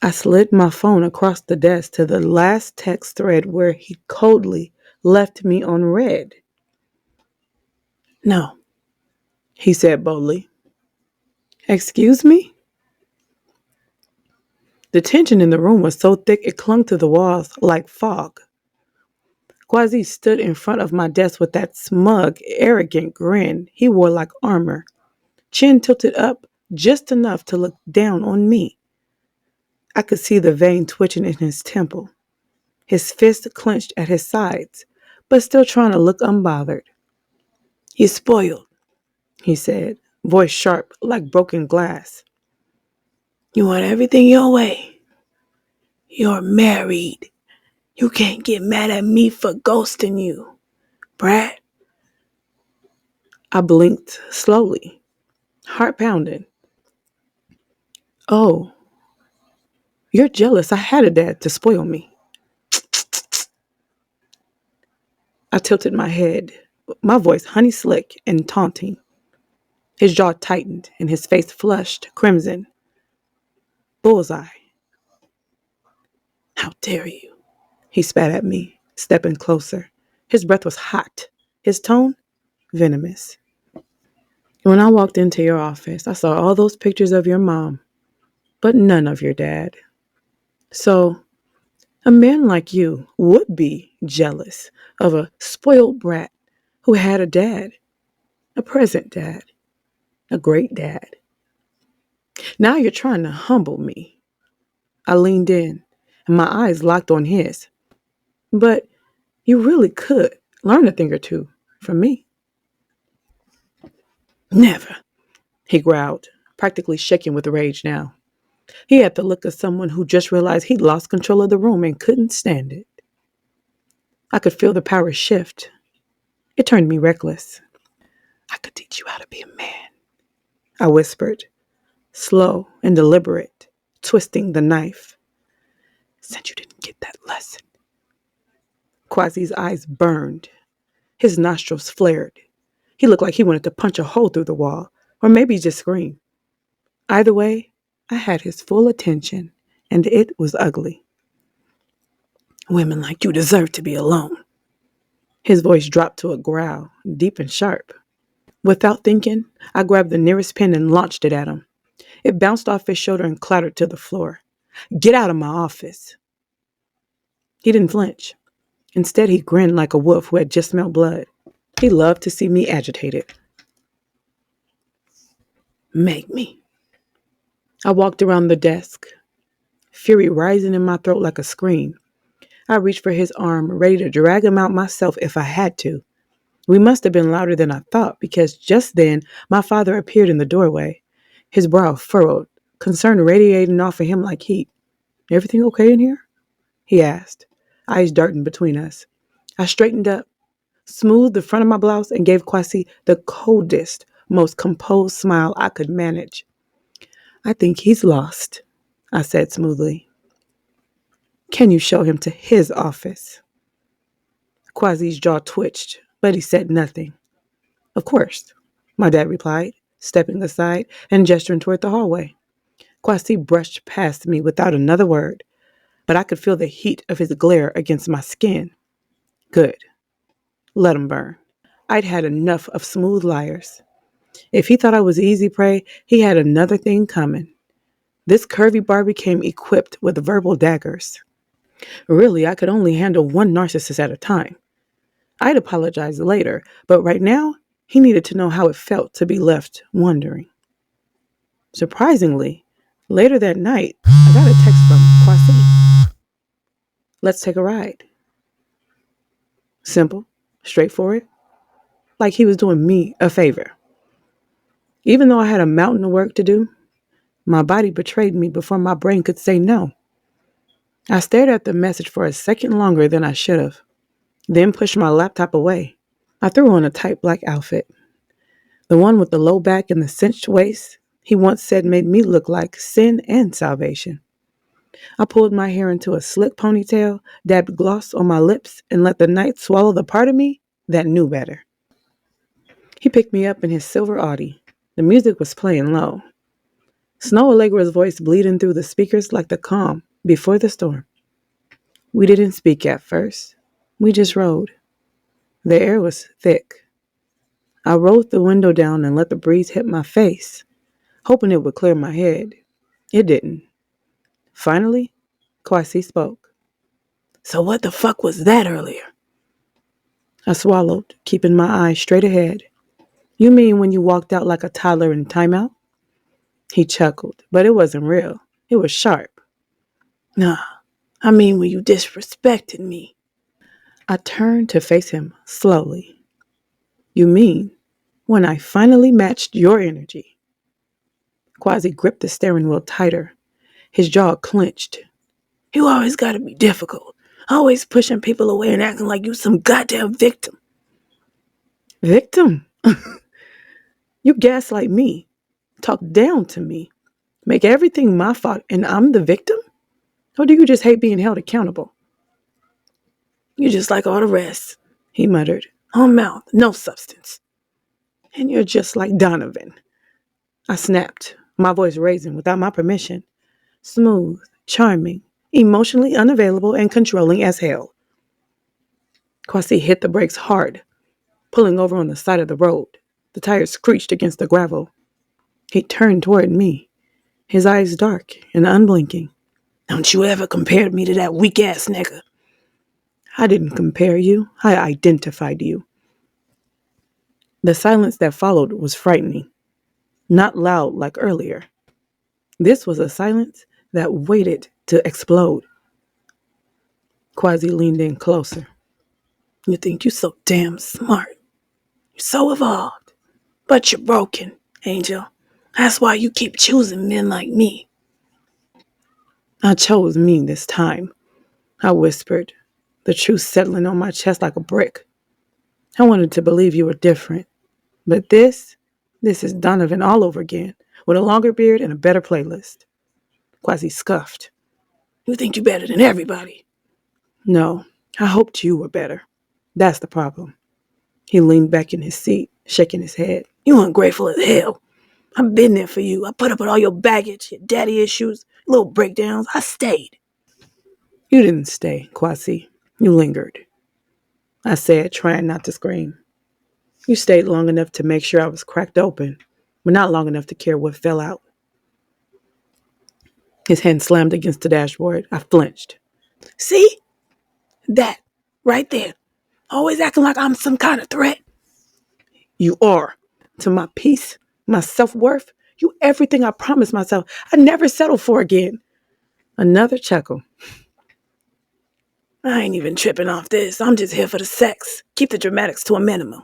I slid my phone across the desk to the last text thread where he coldly left me on read. "No," he said boldly. "Excuse me?" The tension in the room was so thick it clung to the walls like fog. Quasi stood in front of my desk with that smug, arrogant grin he wore like armor, chin tilted up just enough to look down on me. I could see the vein twitching in his temple, his fist clenched at his sides, but still trying to look unbothered. "You're spoiled," he said, voice sharp like broken glass. "You want everything your way. You're married. You can't get mad at me for ghosting you, brat." I blinked slowly, heart pounding. "Oh, you're jealous I had a dad to spoil me." I tilted my head, my voice honey slick and taunting. His jaw tightened and his face flushed crimson. "Bullseye." "How dare you?" He spat at me, stepping closer. His breath was hot, his tone venomous. "When I walked into your office, I saw all those pictures of your mom, but none of your dad. So, a man like you would be jealous of a spoiled brat who had a dad, a present dad, a great dad. Now you're trying to humble me." I leaned in, and my eyes locked on his. "But you really could learn a thing or two from me." "Never," he growled, practically shaking with rage now. He had the look of someone who just realized he'd lost control of the room and couldn't stand it. I could feel the power shift. It turned me reckless. "I could teach you how to be a man," I whispered, slow and deliberate, twisting the knife. "Since you didn't get that lesson." Quasi's eyes burned. His nostrils flared. He looked like he wanted to punch a hole through the wall, or maybe just scream. Either way, I had his full attention, and it was ugly. "Women like you deserve to be alone." His voice dropped to a growl, deep and sharp. Without thinking, I grabbed the nearest pin and launched it at him. It bounced off his shoulder and clattered to the floor. "Get out of my office." He didn't flinch. Instead, he grinned like a wolf who had just smelled blood. He loved to see me agitated. "Make me." I walked around the desk, fury rising in my throat like a scream. I reached for his arm, ready to drag him out myself if I had to. We must have been louder than I thought, because just then my father appeared in the doorway, his brow furrowed, concern radiating off of him like heat. "Everything okay in here?" he asked, eyes darting between us. I straightened up, smoothed the front of my blouse, and gave Quasi the coldest, most composed smile I could manage. "I think he's lost," I said smoothly. "Can you show him to his office?" Quasi's jaw twitched, but he said nothing. "Of course," my dad replied, stepping aside and gesturing toward the hallway. Quasi brushed past me without another word, but I could feel the heat of his glare against my skin. Good. Let him burn. I'd had enough of smooth liars. If he thought I was easy prey, he had another thing coming. This curvy Barbie came equipped with verbal daggers. Really, I could only handle one narcissist at a time. I'd apologize later, but right now, he needed to know how it felt to be left wondering. Surprisingly, later that night, I got a text from Quasi. "Let's take a ride." Simple, straightforward, like he was doing me a favor. Even though I had a mountain of work to do, my body betrayed me before my brain could say no. I stared at the message for a second longer than I should have, then pushed my laptop away. I threw on a tight black outfit, the one with the low back and the cinched waist he once said made me look like sin and salvation. I pulled my hair into a slick ponytail, dabbed gloss on my lips, and let the night swallow the part of me that knew better. He picked me up in his silver Audi. The music was playing low. Snow Allegra's voice bleeding through the speakers like the calm before the storm. We didn't speak at first. We just rode. The air was thick. I rolled the window down and let the breeze hit my face, hoping it would clear my head. It didn't. Finally, Quasi spoke. "So what the fuck was that earlier?" I swallowed, keeping my eyes straight ahead. You mean when you walked out like a toddler in timeout? He chuckled, but it wasn't real. It was sharp. Nah, I mean when you disrespected me. I turned to face him slowly. You mean when I finally matched your energy? Quasi gripped the steering wheel tighter. His jaw clenched. You always gotta be difficult. Always pushing people away and acting like you some goddamn victim. Victim? You gaslight me. Talk down to me. Make everything my fault and I'm the victim? Or do you just hate being held accountable? You're just like all the rest, he muttered. All mouth, no substance. And you're just like Donovan. I snapped, my voice raising without my permission. Smooth, charming, emotionally unavailable, and controlling as hell. Quasi hit the brakes hard, pulling over on the side of the road. The tires screeched against the gravel. He turned toward me, his eyes dark and unblinking. Don't you ever compare me to that weak-ass nigga. I didn't compare you. I identified you. The silence that followed was frightening. Not loud like earlier. This was a silence that waited to explode. Quasi leaned in closer. You think you're so damn smart. You're so evolved. But you're broken, Angel. That's why you keep choosing men like me. I chose me this time, I whispered, the truth settling on my chest like a brick. I wanted to believe you were different. But this is Donovan all over again, with a longer beard and a better playlist. Quasi scuffed. You think you're better than everybody? No, I hoped you were better. That's the problem. He leaned back in his seat, shaking his head. You ungrateful as hell. I've been there for you. I put up with all your baggage, your daddy issues, little breakdowns. I stayed. You didn't stay, Quasi. You lingered. I said, trying not to scream. You stayed long enough to make sure I was cracked open, but not long enough to care what fell out. His hand slammed against the dashboard. I flinched. See? That. Right there. Always acting like I'm some kind of threat. You are. To my peace, my self-worth, you everything I promised myself I'd never settle for again. Another chuckle. I ain't even tripping off this. I'm just here for the sex. Keep the dramatics to a minimum.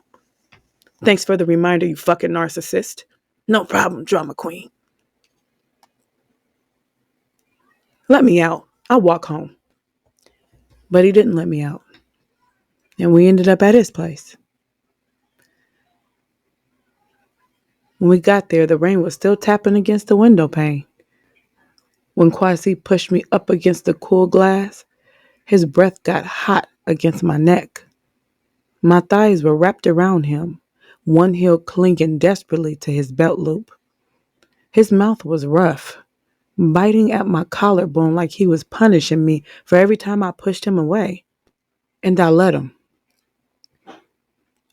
Thanks for the reminder, you fucking narcissist. No problem, drama queen. Let me out. I'll walk home. But he didn't let me out. And we ended up at his place. When we got there, the rain was still tapping against the window pane. When Quasi pushed me up against the cool glass, his breath got hot against my neck. My thighs were wrapped around him, one heel clinging desperately to his belt loop. His mouth was rough, biting at my collarbone like he was punishing me for every time I pushed him away. And I let him.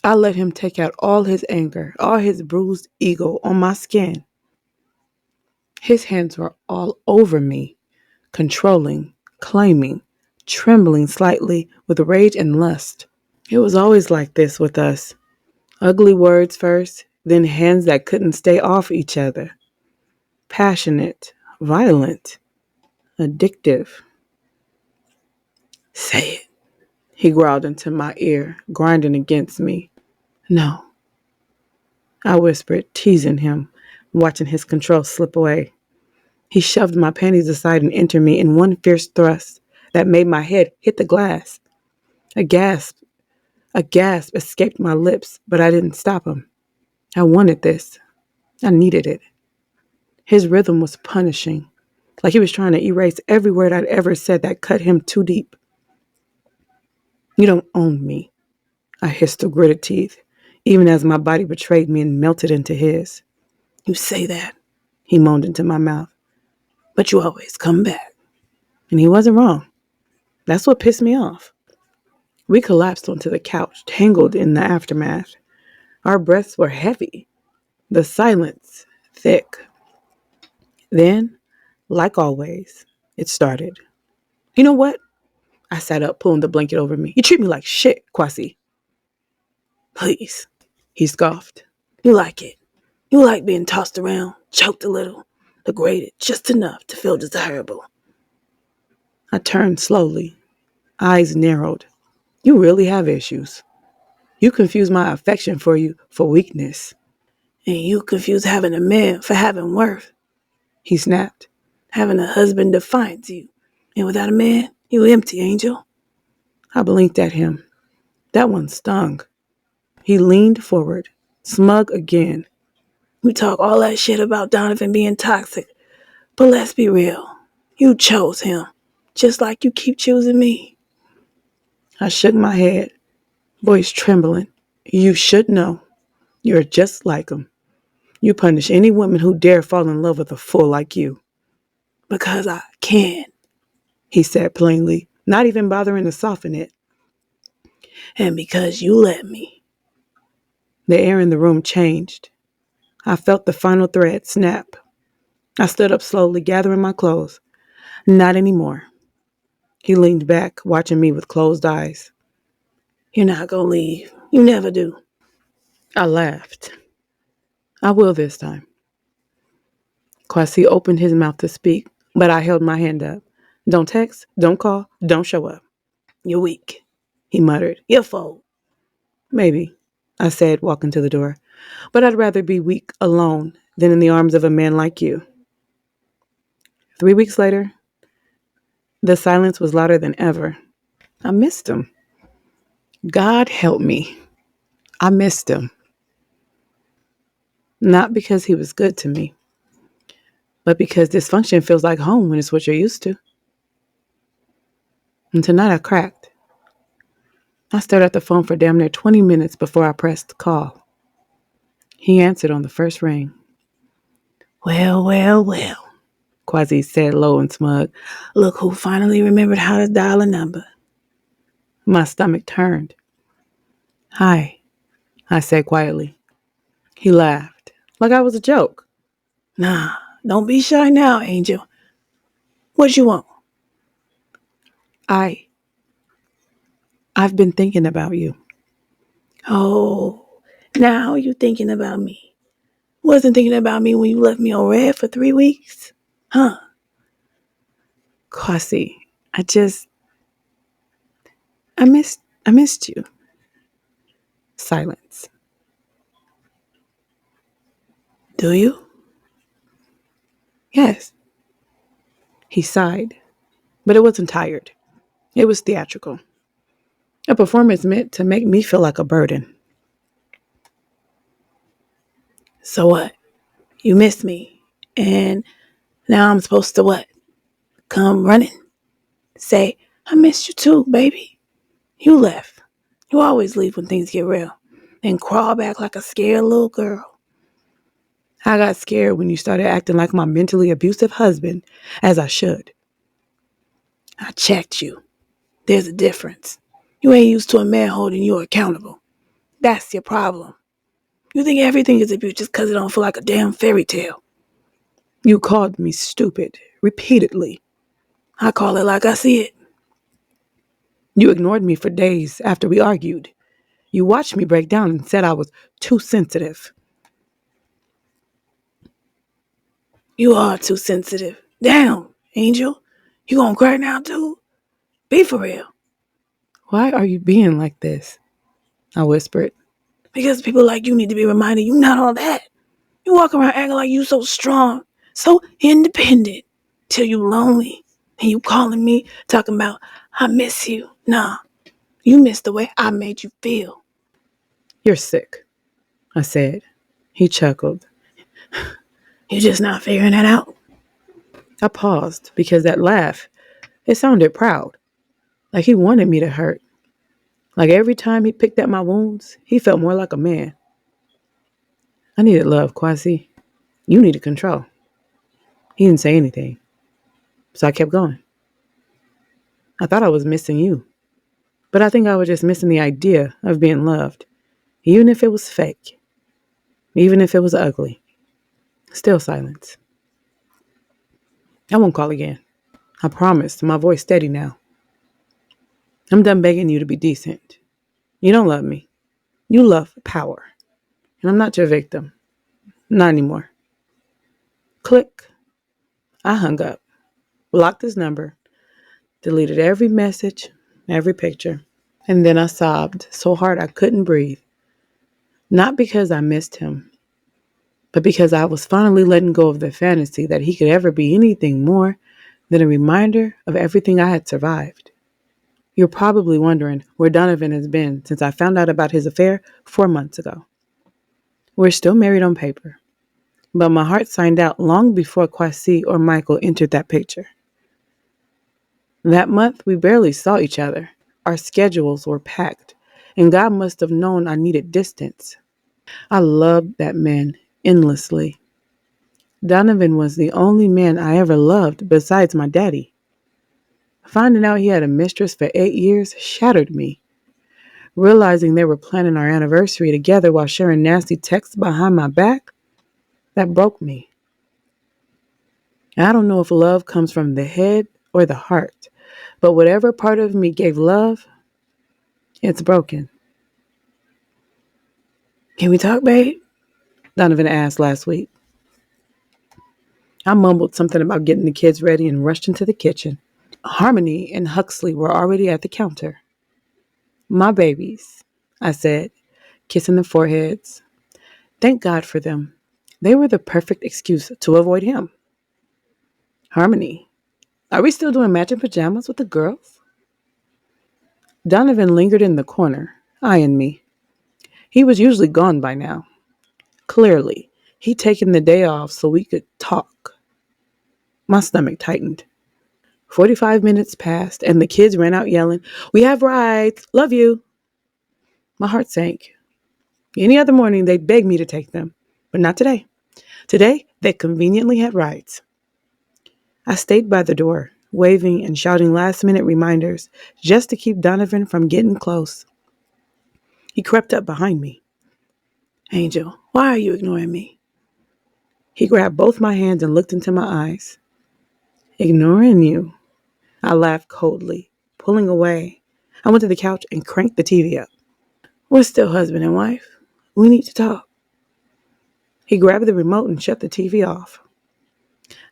I let him take out all his anger, all his bruised ego on my skin. His hands were all over me, controlling, claiming, trembling slightly with rage and lust. It was always like this with us. Ugly words first, then hands that couldn't stay off each other. Passionate, violent, addictive. Say it, he growled into my ear, grinding against me. No, I whispered, teasing him, watching his control slip away. He shoved my panties aside and entered me in one fierce thrust that made my head hit the glass. A gasp escaped my lips, but I didn't stop him. I wanted this. I needed it. His rhythm was punishing, like he was trying to erase every word I'd ever said that cut him too deep. You don't own me, I hissed through gritted teeth, even as my body betrayed me and melted into his. You say that, he moaned into my mouth, but you always come back. And he wasn't wrong. That's what pissed me off. We collapsed onto the couch, tangled in the aftermath. Our breaths were heavy, the silence thick. Then, like always, it started. You know what? I sat up, pulling the blanket over me. You treat me like shit, Quasi. Please, he scoffed. You like it. You like being tossed around, choked a little, degraded just enough to feel desirable. I turned slowly, eyes narrowed. You really have issues. You confuse my affection for you for weakness. And you confuse having a man for having worth, he snapped. Having a husband defines you. And without a man, you empty, Angel. I blinked at him. That one stung. He leaned forward, smug again. You talk all that shit about Donovan being toxic, but let's be real. You chose him, just like you keep choosing me. I shook my head, voice trembling. You should know. You're just like him. You punish any woman who dare fall in love with a fool like you. Because I can, he said plainly, not even bothering to soften it. And because you let me. The air in the room changed. I felt the final thread snap. I stood up slowly, gathering my clothes. Not anymore. He leaned back, watching me with closed eyes. You're not gonna leave. You never do. I laughed. I will this time. Quasi opened his mouth to speak, but I held my hand up. Don't text, don't call, don't show up. You're weak, he muttered. You're full. Maybe, I said, walking to the door. But I'd rather be weak alone than in the arms of a man like you. 3 weeks later, the silence was louder than ever. I missed him. God help me. I missed him. Not because he was good to me, but because dysfunction feels like home when it's what you're used to. And tonight I cracked. I stared at the phone for damn near 20 minutes before I pressed call. He answered on the first ring. Well, well, well, Quasi said low and smug. Look who finally remembered how to dial a number. My stomach turned. Hi, I said quietly. He laughed, like I was a joke. Nah, don't be shy now, Angel. What you want? I've been thinking about you. Oh, now you thinking about me. Wasn't thinking about me when you left me on red for 3 weeks? Huh? Quasi, I missed you. Silence. Do you? Yes. He sighed, but it wasn't tired. It was theatrical. A performance meant to make me feel like a burden. So what? You missed me. And now I'm supposed to what? Come running? Say, I missed you too, baby. You left. You always leave when things get real. Then crawl back like a scared little girl. I got scared when you started acting like my mentally abusive husband, as I should. I checked you. There's a difference. You ain't used to a man holding you accountable. That's your problem. You think everything is abuse just because it don't feel like a damn fairy tale. You called me stupid, repeatedly. I call it like I see it. You ignored me for days after we argued. You watched me break down and said I was too sensitive. You are too sensitive. Damn, Angel. You gonna cry now too? Be for real. Why are you being like this? I whispered. Because people like you need to be reminded you not all that. You walk around acting like you so strong, so independent, till you lonely. And you calling me, talking about, I miss you. Nah, you miss the way I made you feel. You're sick, I said. He chuckled. You just not figuring that out? I paused because that laugh, it sounded proud. Like he wanted me to hurt. Like every time he picked at my wounds, he felt more like a man. I needed love, Quasi. You needed control. He didn't say anything. So I kept going. I thought I was missing you. But I think I was just missing the idea of being loved. Even if it was fake. Even if it was ugly. Still silence. I won't call again. I promise. My voice steady now. I'm done begging you to be decent. You don't love me. You love power, and I'm not your victim. Not anymore. Click. I hung up, blocked his number, deleted every message, every picture, and then I sobbed so hard I couldn't breathe. Not because I missed him, but because I was finally letting go of the fantasy that he could ever be anything more than a reminder of everything I had survived. You're probably wondering where Donovan has been since I found out about his affair 4 months ago. We're still married on paper, but my heart signed out long before Quasi or Michael entered that picture. That month, we barely saw each other. Our schedules were packed, and God must have known I needed distance. I loved that man endlessly. Donovan was the only man I ever loved besides my daddy. Finding out he had a mistress for 8 years shattered me. Realizing they were planning our anniversary together while sharing nasty texts behind my back, that broke me. I don't know if love comes from the head or the heart, but whatever part of me gave love, it's broken. Can we talk, babe? Donovan asked last week. I mumbled something about getting the kids ready and rushed into the kitchen. Harmony and Huxley were already at the counter. My babies, I said, kissing their foreheads. Thank God for them. They were the perfect excuse to avoid him. Harmony, are we still doing matching pajamas with the girls? Donovan lingered in the corner, eyeing me. He was usually gone by now. Clearly, he'd taken the day off so we could talk. My stomach tightened. 45 minutes passed, and the kids ran out yelling, "We have rides! Love you!" My heart sank. Any other morning, they'd beg me to take them, but not today. Today, they conveniently had rides. I stayed by the door, waving and shouting last-minute reminders just to keep Donovan from getting close. He crept up behind me. "Angel, why are you ignoring me?" He grabbed both my hands and looked into my eyes. "Ignoring you?" I laughed coldly, pulling away. I went to the couch and cranked the TV up. "We're still husband and wife. We need to talk." He grabbed the remote and shut the TV off.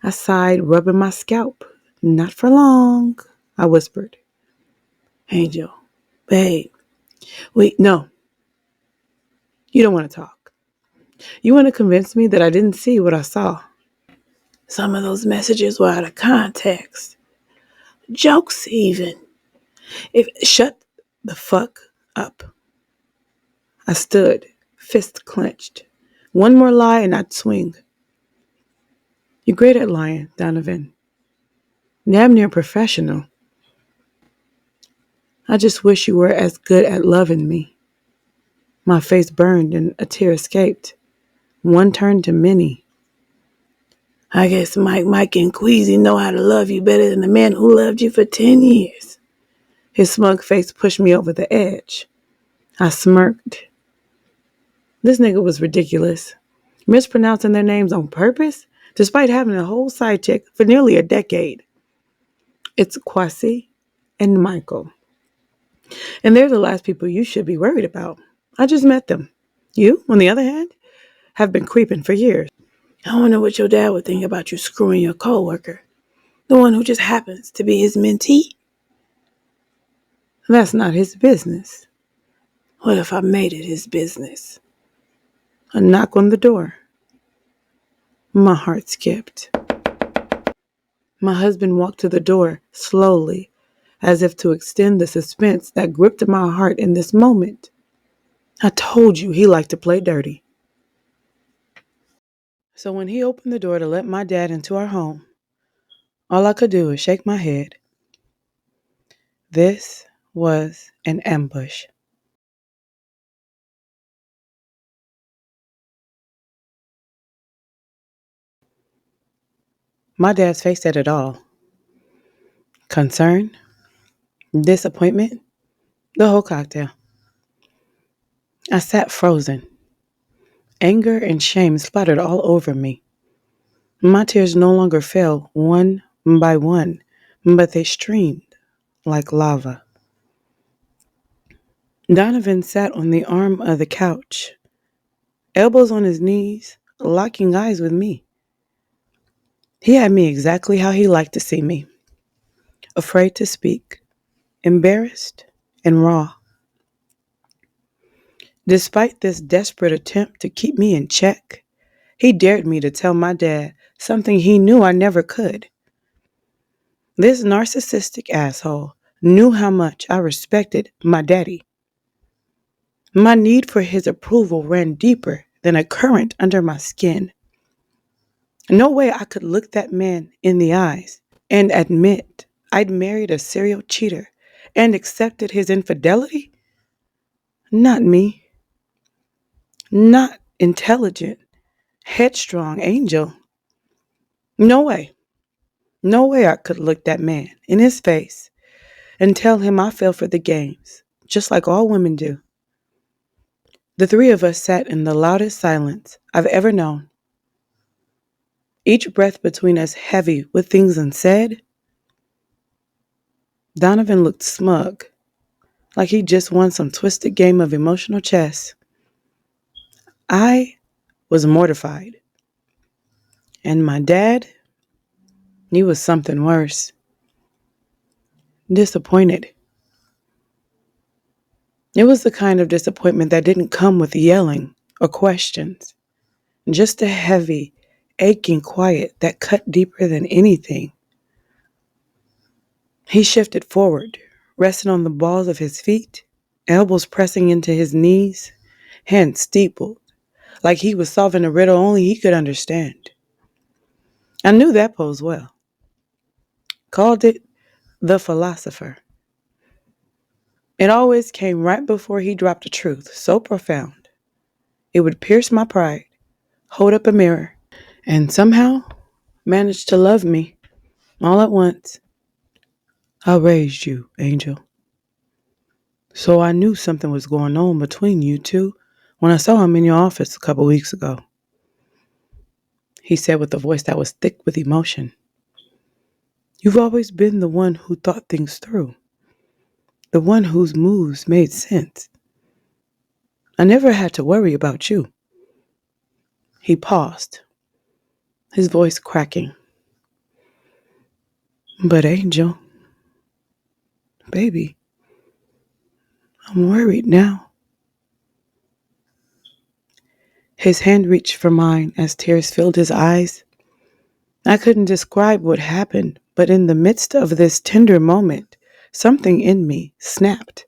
I sighed, rubbing my scalp. "Not for long," I whispered. "Angel, babe, no, you don't want to talk. You want to convince me that I didn't see what I saw. Some of those messages were out of context. Jokes, even. Shut the fuck up." I stood, fist clenched. One more lie and I'd swing. "You're great at lying, Donovan. Damn near professional. I just wish you were as good at loving me." My face burned and a tear escaped. One turned to many. "I guess Mike, and Quasi know how to love you better than the man who loved you for 10 years. His smug face pushed me over the edge. I smirked. This nigga was ridiculous. Mispronouncing their names on purpose, despite having a whole side chick for nearly a decade. It's Quasi and Michael. And they're the last people you should be worried about. I just met them. You, on the other hand, have been creeping for years. I wonder what your dad would think about you screwing your coworker, the one who just happens to be his mentee. That's not his business. What if I made it his business?" A knock on the door. My heart skipped. My husband walked to the door slowly, as if to extend the suspense that gripped my heart in this moment. "I told you he liked to play dirty." So when he opened the door to let my dad into our home, all I could do was shake my head. This was an ambush. My dad's face said it all. Concern, disappointment, the whole cocktail. I sat frozen. Anger and shame splattered all over me. My tears no longer fell one by one, but they streamed like lava. Donovan sat on the arm of the couch, elbows on his knees, locking eyes with me. He had me exactly how he liked to see me, afraid to speak, embarrassed, and raw. Despite this desperate attempt to keep me in check, he dared me to tell my dad something he knew I never could. This narcissistic asshole knew how much I respected my daddy. My need for his approval ran deeper than a current under my skin. No way I could look that man in the eyes and admit I'd married a serial cheater and accepted his infidelity. Not me. Not intelligent, headstrong angel. No way. No way I could look that man in his face and tell him I fell for the games, just like all women do. The three of us sat in the loudest silence I've ever known, each breath between us heavy with things unsaid. Donovan looked smug, like he just won some twisted game of emotional chess. I was mortified. And my dad, he was something worse. Disappointed. It was the kind of disappointment that didn't come with yelling or questions. Just a heavy, aching quiet that cut deeper than anything. He shifted forward, resting on the balls of his feet, elbows pressing into his knees, hands steepled, like he was solving a riddle only he could understand. I knew that pose well. Called it the philosopher. It always came right before he dropped a truth so profound, it would pierce my pride, hold up a mirror, and somehow manage to love me all at once. I raised you, Angel. So I knew something was going on between you two when I saw him in your office a couple weeks ago. He said with a voice that was thick with emotion. You've always been the one who thought things through, the one whose moves made sense. I never had to worry about you. He paused, his voice cracking. But Angel, baby, I'm worried now. His hand reached for mine as tears filled his eyes. I couldn't describe what happened, but in the midst of this tender moment, something in me snapped.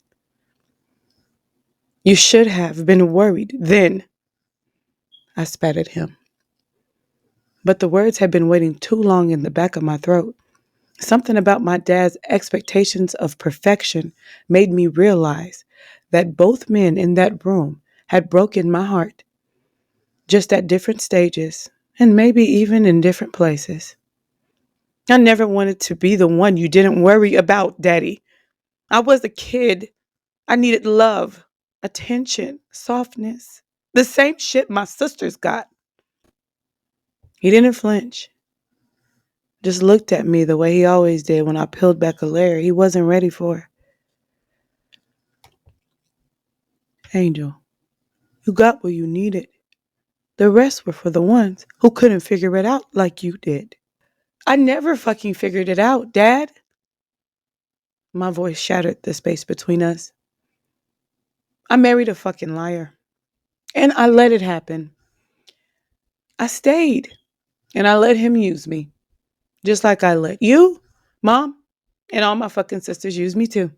You should have been worried then, I spat at him. But the words had been waiting too long in the back of my throat. Something about my dad's expectations of perfection made me realize that both men in that room had broken my heart, just at different stages, and maybe even in different places. I never wanted to be the one you didn't worry about, Daddy. I was a kid. I needed love, attention, softness. The same shit my sisters got. He didn't flinch. Just looked at me the way he always did when I peeled back a layer he wasn't ready for. Angel, you got what you needed. The rest were for the ones who couldn't figure it out like you did. I never fucking figured it out, Dad. My voice shattered the space between us. I married a fucking liar. And I let it happen. I stayed. And I let him use me. Just like I let you, Mom, and all my fucking sisters use me too.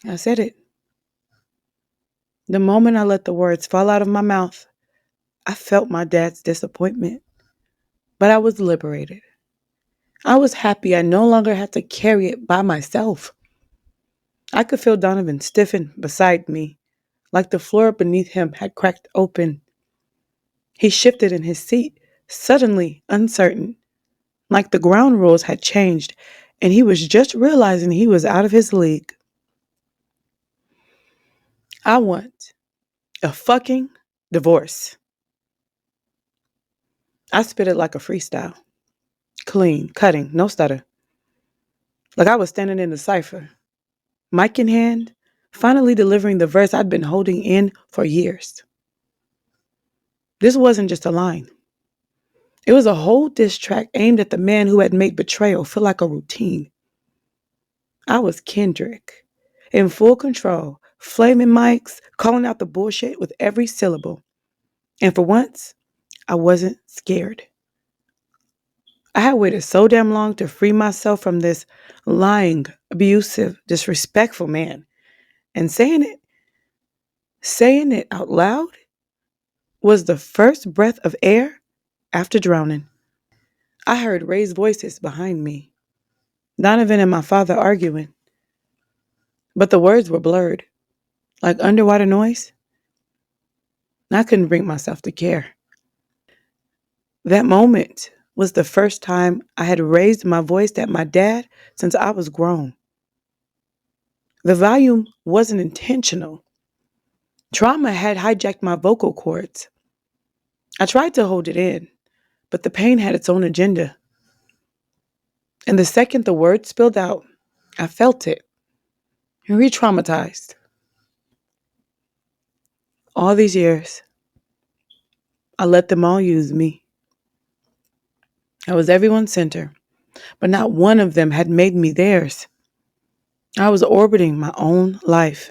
I said it. The moment I let the words fall out of my mouth, I felt my dad's disappointment. But I was liberated. I was happy I no longer had to carry it by myself. I could feel Donovan stiffen beside me, like the floor beneath him had cracked open. He shifted in his seat, suddenly uncertain, like the ground rules had changed, and he was just realizing he was out of his league. I want a fucking divorce. I spit it like a freestyle. Clean, cutting, no stutter. Like I was standing in the cipher, mic in hand, finally delivering the verse I'd been holding in for years. This wasn't just a line. It was a whole diss track aimed at the man who had made betrayal feel like a routine. I was Kendrick, in full control, flaming mics, calling out the bullshit with every syllable. And for once, I wasn't scared. I had waited so damn long to free myself from this lying, abusive, disrespectful man. And saying it out loud, was the first breath of air after drowning. I heard raised voices behind me, Donovan and my father arguing, but the words were blurred, like underwater noise. I couldn't bring myself to care. That moment was the first time I had raised my voice at my dad since I was grown. The volume wasn't intentional. Trauma had hijacked my vocal cords. I tried to hold it in, but the pain had its own agenda. And the second the words spilled out, I felt it, re-traumatized. All these years, I let them all use me. I was everyone's center, but not one of them had made me theirs. I was orbiting my own life,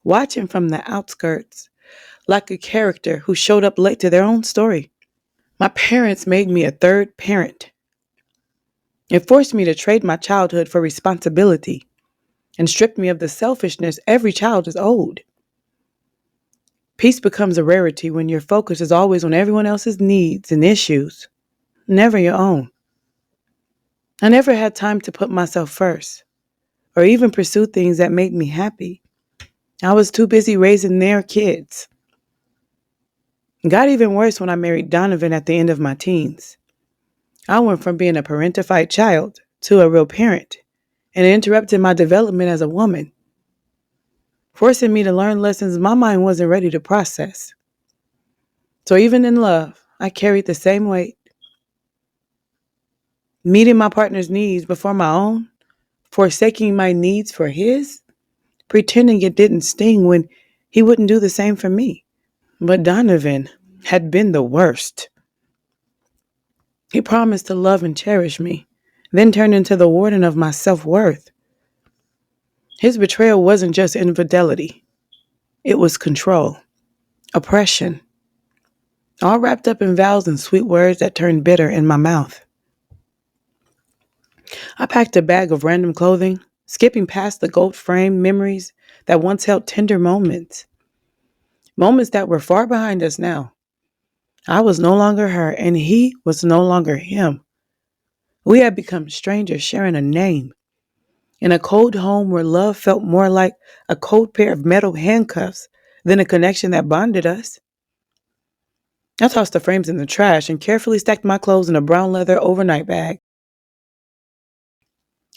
watching from the outskirts, like a character who showed up late to their own story. My parents made me a third parent. It forced me to trade my childhood for responsibility and stripped me of the selfishness every child is owed. Peace becomes a rarity when your focus is always on everyone else's needs and issues, never your own. I never had time to put myself first or even pursue things that made me happy. I was too busy raising their kids. It got even worse when I married Donovan at the end of my teens. I went from being a parentified child to a real parent, and it interrupted my development as a woman, forcing me to learn lessons my mind wasn't ready to process. So even in love, I carried the same weight. Meeting my partner's needs before my own, forsaking my needs for his, pretending it didn't sting when he wouldn't do the same for me. But Donovan had been the worst. He promised to love and cherish me, then turned into the warden of my self-worth. His betrayal wasn't just infidelity. It was control, oppression, all wrapped up in vows and sweet words that turned bitter in my mouth. I packed a bag of random clothing, skipping past the gold-framed memories that once held tender moments. Moments that were far behind us now. I was no longer her, and he was no longer him. We had become strangers sharing a name. In a cold home where love felt more like a cold pair of metal handcuffs than a connection that bonded us. I tossed the frames in the trash and carefully stacked my clothes in a brown leather overnight bag.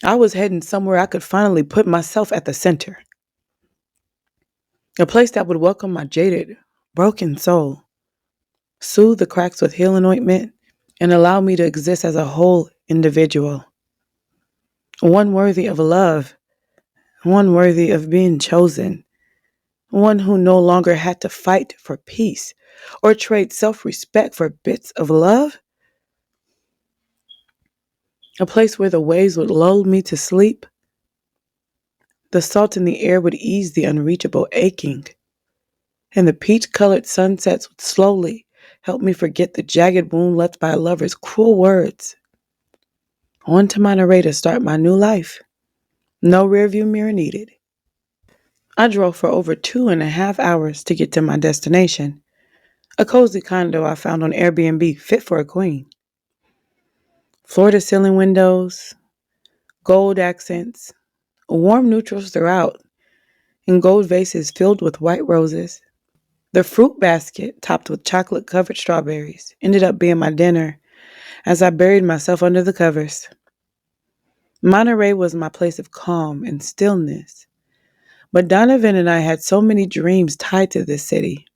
I was heading somewhere I could finally put myself at the center. A place that would welcome my jaded, broken soul, soothe the cracks with healing ointment, and allow me to exist as a whole individual. One worthy of love, one worthy of being chosen, one who no longer had to fight for peace or trade self-respect for bits of love. A place where the waves would lull me to sleep. The salt in the air would ease the unreachable aching, and the peach-colored sunsets would slowly help me forget the jagged wound left by a lover's cruel words. On to my Narrated, start my new life. No rearview mirror needed. I drove for over 2.5 hours to get to my destination, a cozy condo I found on Airbnb fit for a queen. Floor-to-ceiling windows, gold accents, warm neutrals throughout, and gold vases filled with white roses. The fruit basket, topped with chocolate-covered strawberries, ended up being my dinner as I buried myself under the covers. Monterey was my place of calm and stillness, but Donovan and I had so many dreams tied to this city.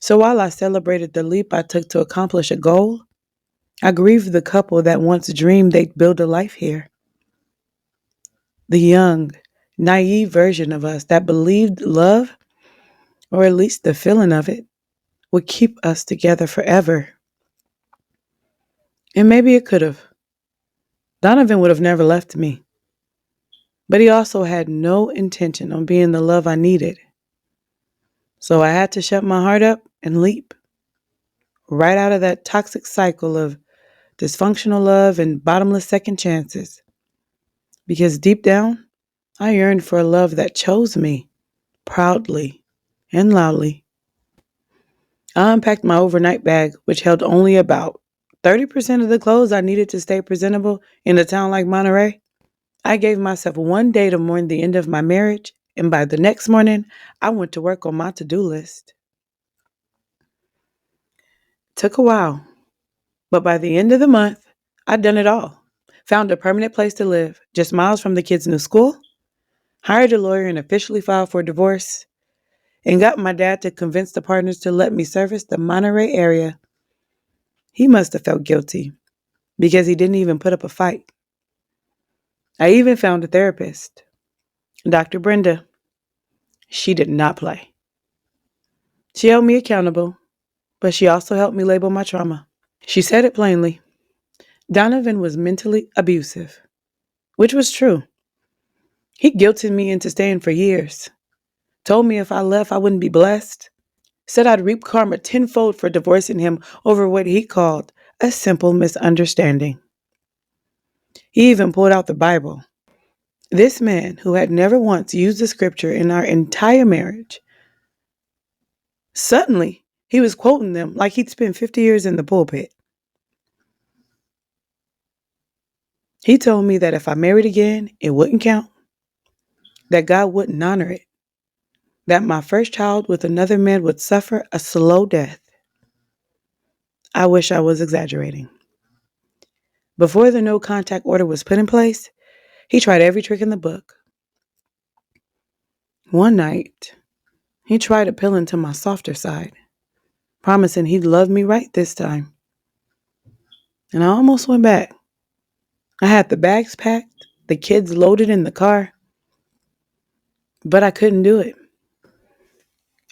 So while I celebrated the leap I took to accomplish a goal, I grieved the couple that once dreamed they'd build a life here. The young, naive version of us that believed love, or at least the feeling of it, would keep us together forever. And maybe it could have. Donovan would have never left me. But he also had no intention on being the love I needed. So I had to shut my heart up and leap right out of that toxic cycle of dysfunctional love and bottomless second chances. Because deep down, I yearned for a love that chose me proudly and loudly. I unpacked my overnight bag, which held only about 30% of the clothes I needed to stay presentable in a town like Monterey. I gave myself one day to mourn the end of my marriage, and by the next morning, I went to work on my to-do list. Took a while, but by the end of the month, I'd done it all. Found a permanent place to live, just miles from the kids' new school, hired a lawyer and officially filed for divorce, and got my dad to convince the partners to let me service the Monterey area. He must have felt guilty because he didn't even put up a fight. I even found a therapist, Dr. Brenda. She did not play. She held me accountable, but she also helped me label my trauma. She said it plainly. Donovan was mentally abusive, which was true. He guilted me into staying for years, told me if I left I wouldn't be blessed, said I'd reap karma tenfold for divorcing him over what he called a simple misunderstanding. He even pulled out the Bible. This man, who had never once used the scripture in our entire marriage, suddenly he was quoting them like he'd spent 50 years in the pulpit. He told me that if I married again, it wouldn't count, that God wouldn't honor it, that my first child with another man would suffer a slow death. I wish I was exaggerating. Before the no contact order was put in place, he tried every trick in the book. One night, he tried appealing to my softer side, promising he'd love me right this time. And I almost went back. I had the bags packed, the kids loaded in the car, but I couldn't do it.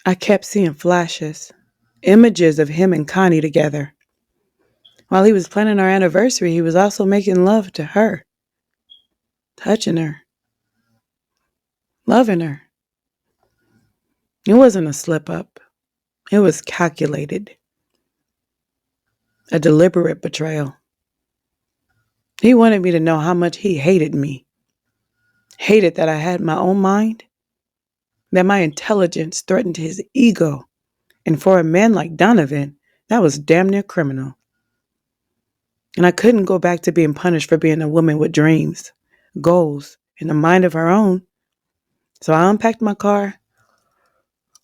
I kept seeing flashes, images of him and Connie together. While he was planning our anniversary, he was also making love to her, touching her, loving her. It wasn't a slip up. It was calculated. A deliberate betrayal. He wanted me to know how much he hated me. Hated that I had my own mind, that my intelligence threatened his ego. And for a man like Donovan, that was damn near criminal. And I couldn't go back to being punished for being a woman with dreams, goals, and a mind of her own. So I unpacked my car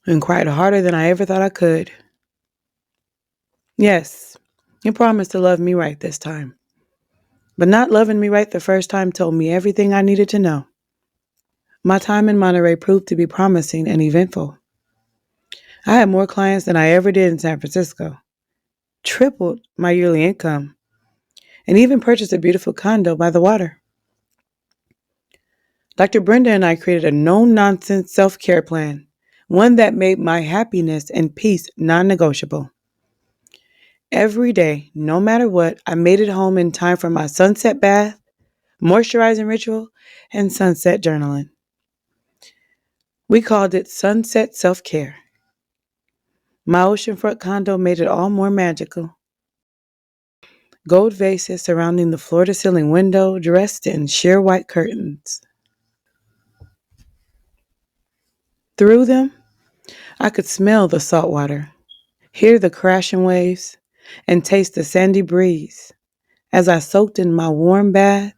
and cried harder than I ever thought I could. Yes, he promised to love me right this time. But not loving me right the first time told me everything I needed to know. My time in Monterey proved to be promising and eventful. I had more clients than I ever did in San Francisco, tripled my yearly income, and even purchased a beautiful condo by the water. Dr. Brenda and I created a no-nonsense self-care plan, one that made my happiness and peace non-negotiable. Every day, no matter what, I made it home in time for my sunset bath, moisturizing ritual, and sunset journaling. We called it Sunset Self-Care. My oceanfront condo made it all more magical. Gold vases surrounding the floor-to-ceiling window, dressed in sheer white curtains. Through them, I could smell the salt water, hear the crashing waves, and taste the sandy breeze as I soaked in my warm bath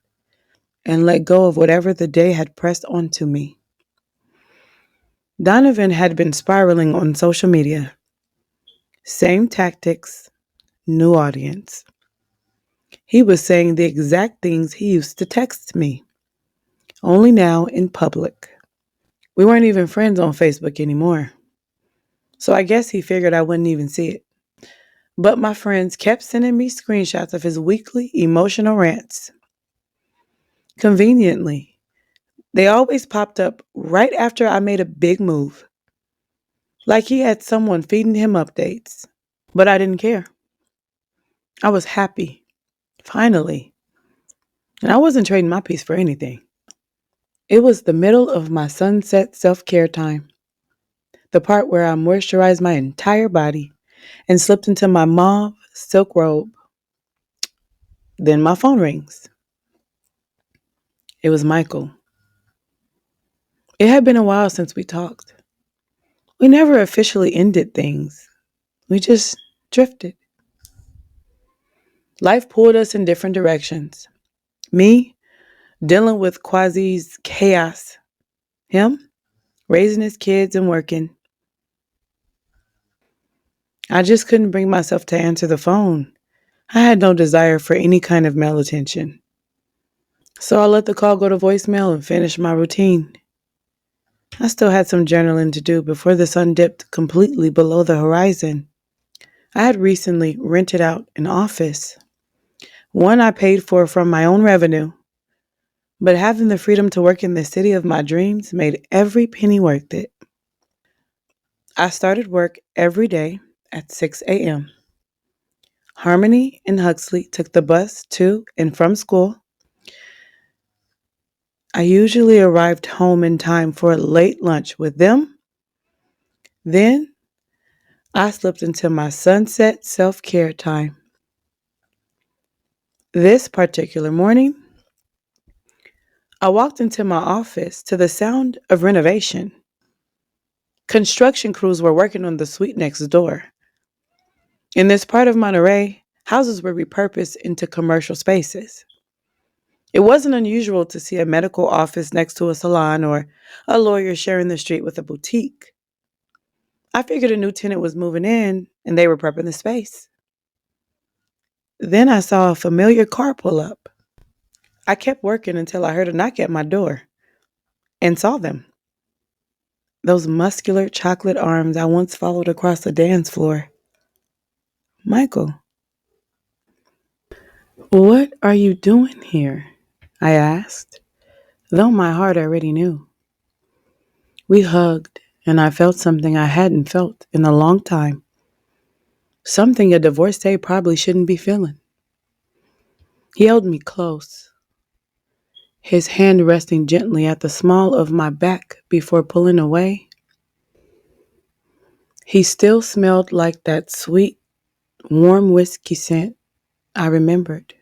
and let go of whatever the day had pressed onto me. Donovan had been spiraling on social media. Same tactics, new audience. He was saying the exact things he used to text me, only now in public. We weren't even friends on Facebook anymore, so I guess he figured I wouldn't even see it. But my friends kept sending me screenshots of his weekly emotional rants. Conveniently, They always popped up right after I made a big move, like he had someone feeding him updates. But I didn't care. I was happy, finally, and I wasn't trading my peace for anything. It was the middle of my sunset self-care time, the part where I moisturized my entire body and slipped into my mauve silk robe. Then my phone rings. It was Michael. It had been a while since we talked. We never officially ended things. We just drifted. Life pulled us in different directions. Me, dealing with Quasi's chaos. Him, raising his kids and working. I just couldn't bring myself to answer the phone. I had no desire for any kind of male attention. So I let the call go to voicemail and finished my routine. I still had some journaling to do before the sun dipped completely below the horizon. I had recently rented out an office, one I paid for from my own revenue, but having the freedom to work in the city of my dreams made every penny worth it. I started work every day at 6 a.m. Harmony and Huxley took the bus to and from school. I usually arrived home in time for a late lunch with them. Then I slipped into my sunset self-care time. This particular morning, I walked into my office to the sound of renovation. Construction crews were working on the suite next door. In this part of Monterey, houses were repurposed into commercial spaces. It wasn't unusual to see a medical office next to a salon or a lawyer sharing the street with a boutique. I figured a new tenant was moving in and they were prepping the space. Then I saw a familiar car pull up. I kept working until I heard a knock at my door and saw them. Those muscular chocolate arms I once followed across the dance floor. Michael, what are you doing here? I asked, though my heart already knew. We hugged, and I felt something I hadn't felt in a long time. Something a divorcee probably shouldn't be feeling. He held me close, his hand resting gently at the small of my back before pulling away. He still smelled like that sweet, warm whiskey scent I remembered.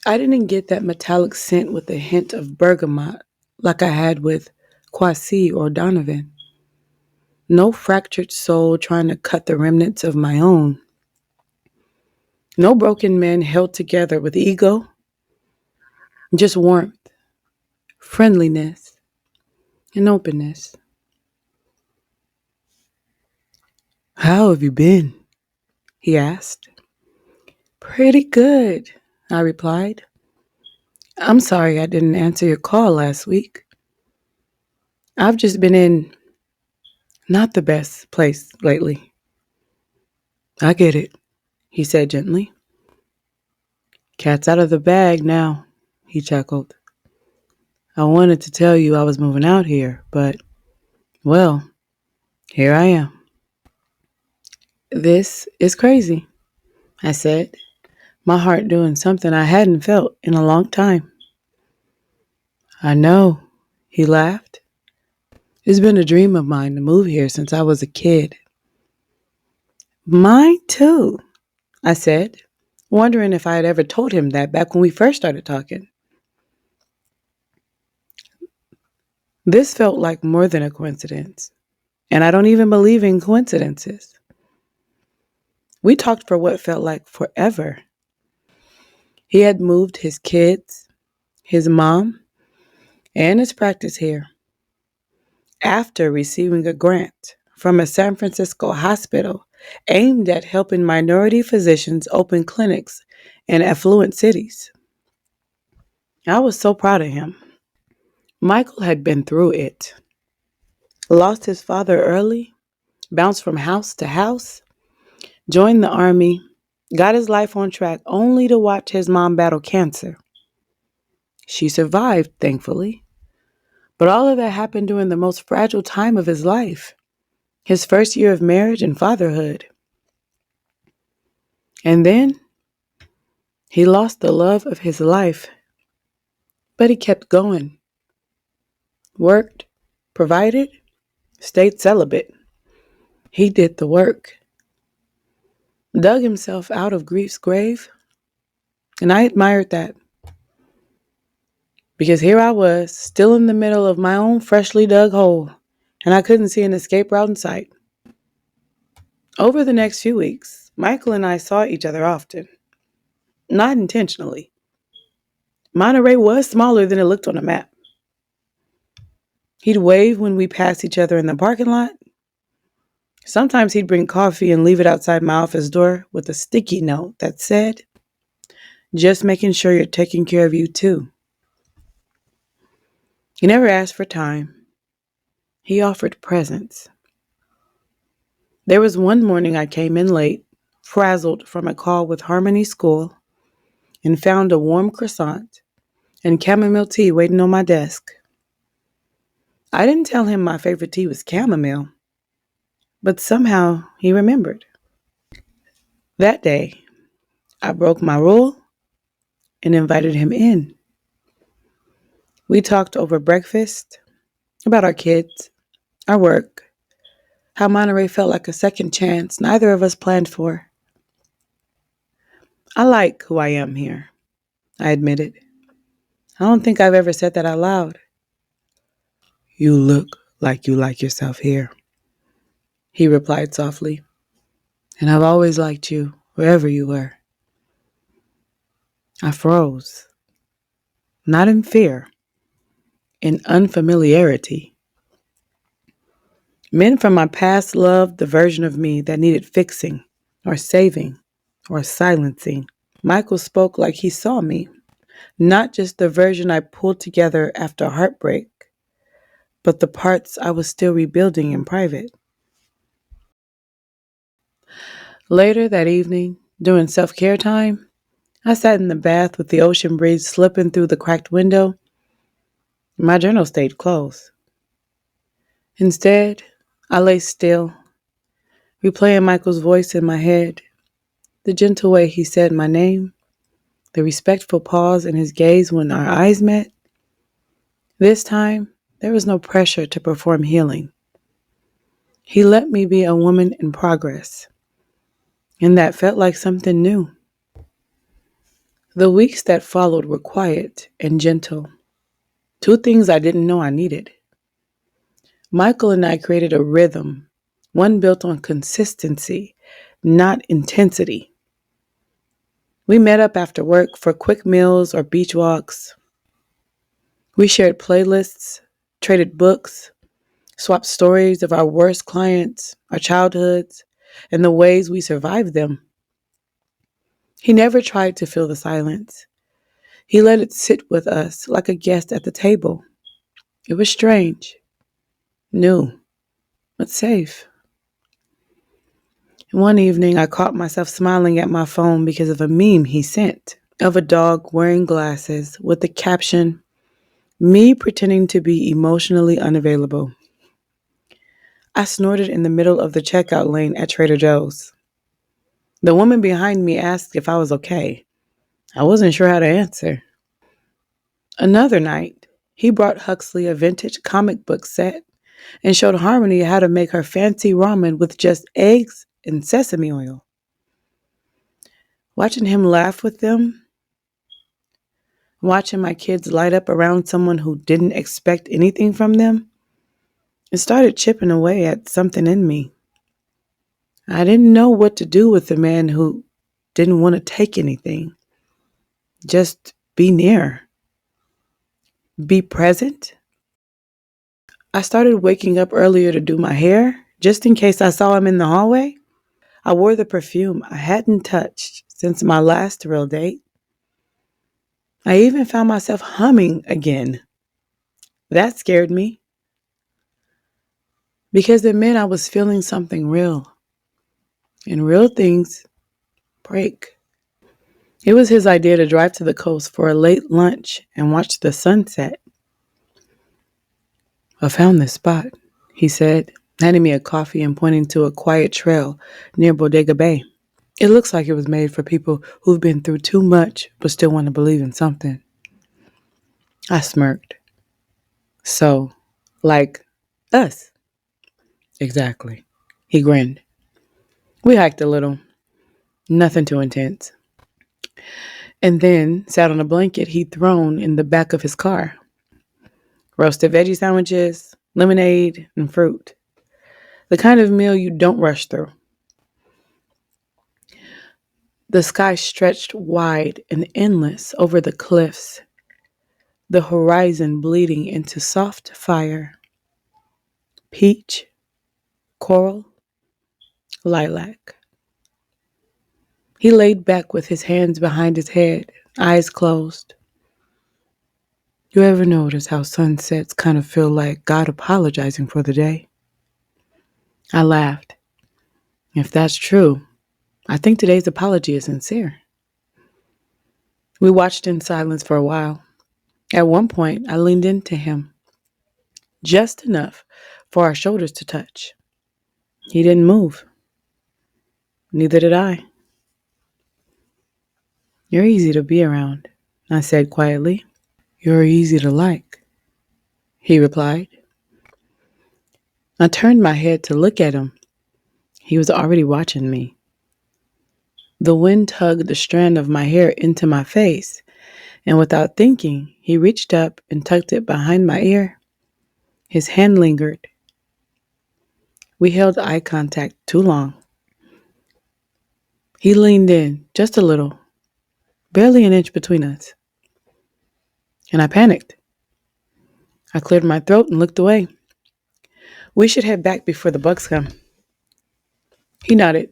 I didn't get that metallic scent with a hint of bergamot like I had with Quasi or Donovan. No fractured soul trying to cut the remnants of my own. No broken men held together with ego. Just warmth, friendliness, and openness. How have you been? He asked. Pretty good, I replied. I'm sorry I didn't answer your call last week. I've just been in not the best place lately. I get it, he said gently. Cat's out of the bag now, he chuckled. I wanted to tell you I was moving out here, but, well, here I am. This is crazy, I said, my heart doing something I hadn't felt in a long time. I know, he laughed. It's been a dream of mine to move here since I was a kid. Mine too, I said, wondering if I had ever told him that back when we first started talking. This felt like more than a coincidence, and I don't even believe in coincidences. We talked for what felt like forever. He had moved his kids, his mom, and his practice here after receiving a grant from a San Francisco hospital aimed at helping minority physicians open clinics in affluent cities. I was so proud of him. Michael had been through it. Lost his father early, bounced from house to house, joined the army, got his life on track only to watch his mom battle cancer. She survived, thankfully. But all of that happened during the most fragile time of his life, his first year of marriage and fatherhood. And then he lost the love of his life, but he kept going, worked, provided, stayed celibate. He did the work, dug himself out of grief's grave, and I admired that because here I was, still in the middle of my own freshly dug hole, and I couldn't see an escape route in sight. Over the next few weeks, Michael and I saw each other often, not intentionally. Monterey was smaller than it looked on a map. He'd wave when we passed each other in the parking lot. Sometimes he'd bring coffee and leave it outside my office door with a sticky note that said, "Just making sure you're taking care of you too." He never asked for time. He offered presents. There was one morning I came in late, frazzled from a call with Harmony School, and found a warm croissant and chamomile tea waiting on my desk. I didn't tell him my favorite tea was chamomile, but somehow he remembered. That day, I broke my rule and invited him in. We talked over breakfast, about our kids, our work, how Monterey felt like a second chance neither of us planned for. I like who I am here, I admitted. I don't think I've ever said that out loud. "You look like you like yourself here," he replied softly. "And I've always liked you, wherever you were." I froze, not in fear, in unfamiliarity. Men from my past loved the version of me that needed fixing, or saving, or silencing. Michael spoke like he saw me, not just the version I pulled together after heartbreak, but the parts I was still rebuilding in private. Later that evening, during self-care time, I sat in the bath with the ocean breeze slipping through the cracked window. My journal stayed closed. Instead, I lay still, replaying Michael's voice in my head, the gentle way he said my name, the respectful pause in his gaze when our eyes met. This time, there was no pressure to perform healing. He let me be a woman in progress, and that felt like something new. The weeks that followed were quiet and gentle, two things I didn't know I needed. Michael and I created a rhythm, one built on consistency, not intensity. We met up after work for quick meals or beach walks. We shared playlists, traded books, swapped stories of our worst clients, our childhoods, and the ways we survived them. He never tried to fill the silence. He let it sit with us like a guest at the table. It was strange, new, but safe. One evening, I caught myself smiling at my phone because of a meme he sent of a dog wearing glasses with the caption, "Me pretending to be emotionally unavailable." I snorted in the middle of the checkout lane at Trader Joe's. The woman behind me asked if I was okay. I wasn't sure how to answer. Another night, he brought Huxley a vintage comic book set and showed Harmony how to make her fancy ramen with just eggs and sesame oil. Watching him laugh with them, watching my kids light up around someone who didn't expect anything from them, it started chipping away at something in me. I didn't know what to do with a man who didn't want to take anything. Just be near. Be present. I started waking up earlier to do my hair, just in case I saw him in the hallway. I wore the perfume I hadn't touched since my last real date. I even found myself humming again. That scared me, because it meant I was feeling something real. And real things break. It was his idea to drive to the coast for a late lunch and watch the sunset. I found this spot, he said, handing me a coffee and pointing to a quiet trail near Bodega Bay. It looks like it was made for people who've been through too much but still want to believe in something. I smirked. So, like us. Exactly. He grinned. We hiked a little, nothing too intense, and then sat on a blanket he'd thrown in the back of his car. Roasted veggie sandwiches, lemonade, and fruit. The kind of meal you don't rush through. The sky stretched wide and endless over the cliffs, the horizon bleeding into soft fire. Peach, coral, lilac. He laid back with his hands behind his head, eyes closed. You ever notice how sunsets kind of feel like God apologizing for the day? I laughed. If that's true, I think today's apology is sincere. We watched in silence for a while. At one point, I leaned into him, just enough for our shoulders to touch. He didn't move. Neither did I. You're easy to be around, I said quietly. You're easy to like, he replied. I turned my head to look at him. He was already watching me. The wind tugged the strand of my hair into my face, and without thinking, he reached up and tucked it behind my ear. His hand lingered. We held eye contact too long. He leaned in just a little, barely an inch between us. And I panicked. I cleared my throat and looked away. We should head back before the bugs come. He nodded,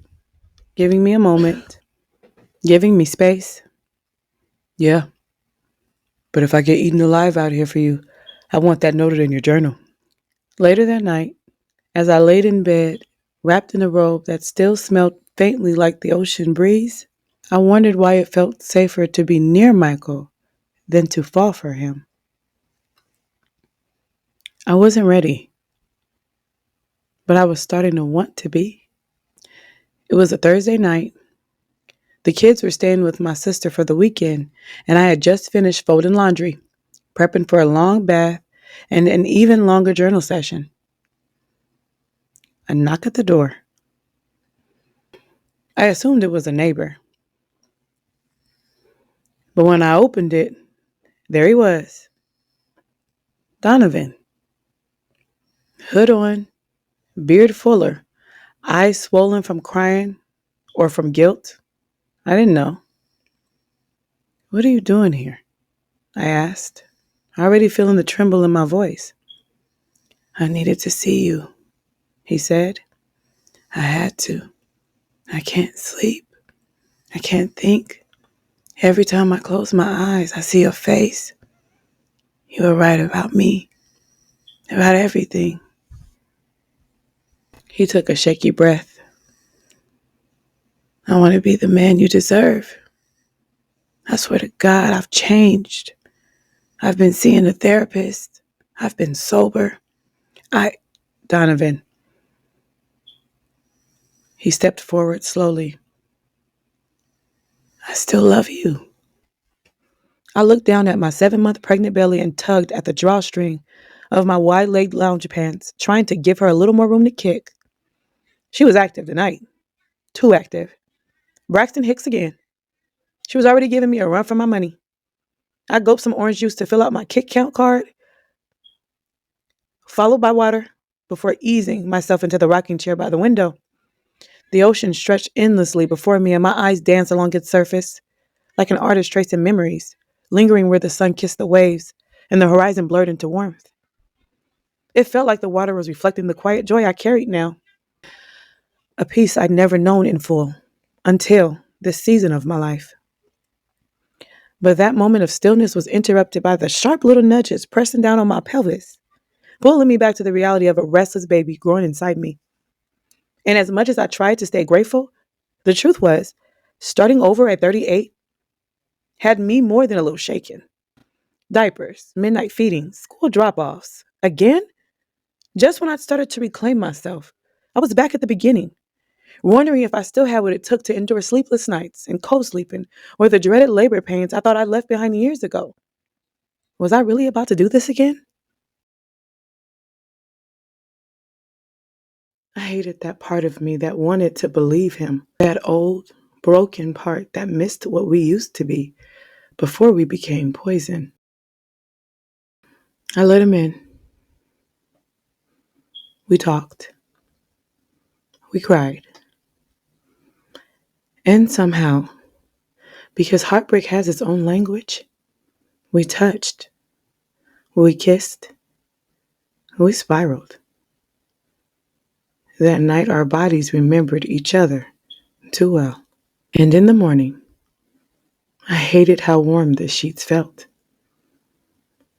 giving me a moment, giving me space. Yeah, but if I get eaten alive out here for you, I want that noted in your journal. Later that night, as I laid in bed, wrapped in a robe that still smelled faintly like the ocean breeze, I wondered why it felt safer to be near Michael than to fall for him. I wasn't ready, but I was starting to want to be. It was a Thursday night. The kids were staying with my sister for the weekend, and I had just finished folding laundry, prepping for a long bath and an even longer journal session. A knock at the door. I assumed it was a neighbor, but when I opened it, there he was, Donovan. Hood on, beard fuller, eyes swollen from crying or from guilt. I didn't know. What are you doing here? I asked, already feeling the tremble in my voice. I needed to see you, he said. I had to. I can't sleep. I can't think. Every time I close my eyes, I see your face. You were right about me, about everything. He took a shaky breath. I want to be the man you deserve. I swear to God, I've changed. I've been seeing a therapist. I've been sober. Donovan. He stepped forward slowly. I still love you. I looked down at my 7-month pregnant belly and tugged at the drawstring of my wide-legged lounge pants, trying to give her a little more room to kick. She was active tonight. Too active. Braxton Hicks again. She was already giving me a run for my money. I gulped some orange juice to fill out my kick count card, followed by water, before easing myself into the rocking chair by the window. The ocean stretched endlessly before me, and my eyes danced along its surface, like an artist tracing memories, lingering where the sun kissed the waves and the horizon blurred into warmth. It felt like the water was reflecting the quiet joy I carried now, a peace I'd never known in full until this season of my life. But that moment of stillness was interrupted by the sharp little nudges pressing down on my pelvis, pulling me back to the reality of a restless baby growing inside me. And as much as I tried to stay grateful, the truth was, starting over at 38, had me more than a little shaken. Diapers, midnight feedings, school drop-offs. Again? Just when I'd started to reclaim myself, I was back at the beginning, wondering if I still had what it took to endure sleepless nights and co-sleeping or the dreaded labor pains I thought I'd left behind years ago. Was I really about to do this again? I hated that part of me that wanted to believe him, that old, broken part that missed what we used to be before we became poison. I let him in. We talked. We cried. And somehow, because heartbreak has its own language, we touched, we kissed, we spiraled. That night, our bodies remembered each other too well. And in the morning, I hated how warm the sheets felt,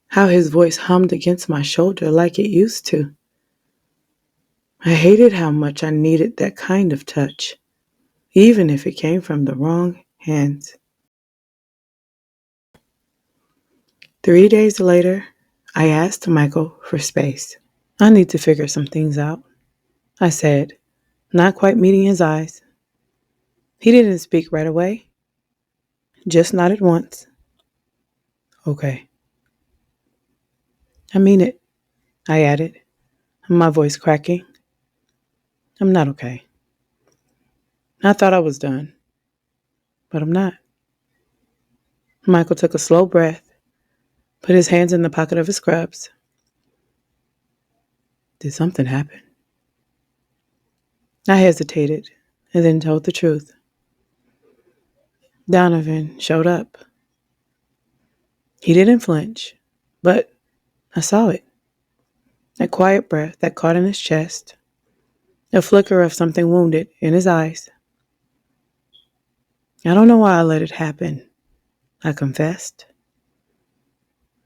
how his voice hummed against my shoulder like it used to. I hated how much I needed that kind of touch, even if it came from the wrong hands. 3 days later, I asked Michael for space. I need to figure some things out, I said, not quite meeting his eyes. He didn't speak right away, just nodded once. Okay. I mean it, I added, my voice cracking. I'm not okay. I thought I was done, but I'm not. Michael took a slow breath, put his hands in the pocket of his scrubs. Did something happen? I hesitated and then told the truth. Donovan showed up. He didn't flinch, but I saw it. That quiet breath that caught in his chest, a flicker of something wounded in his eyes. I don't know why I let it happen, I confessed.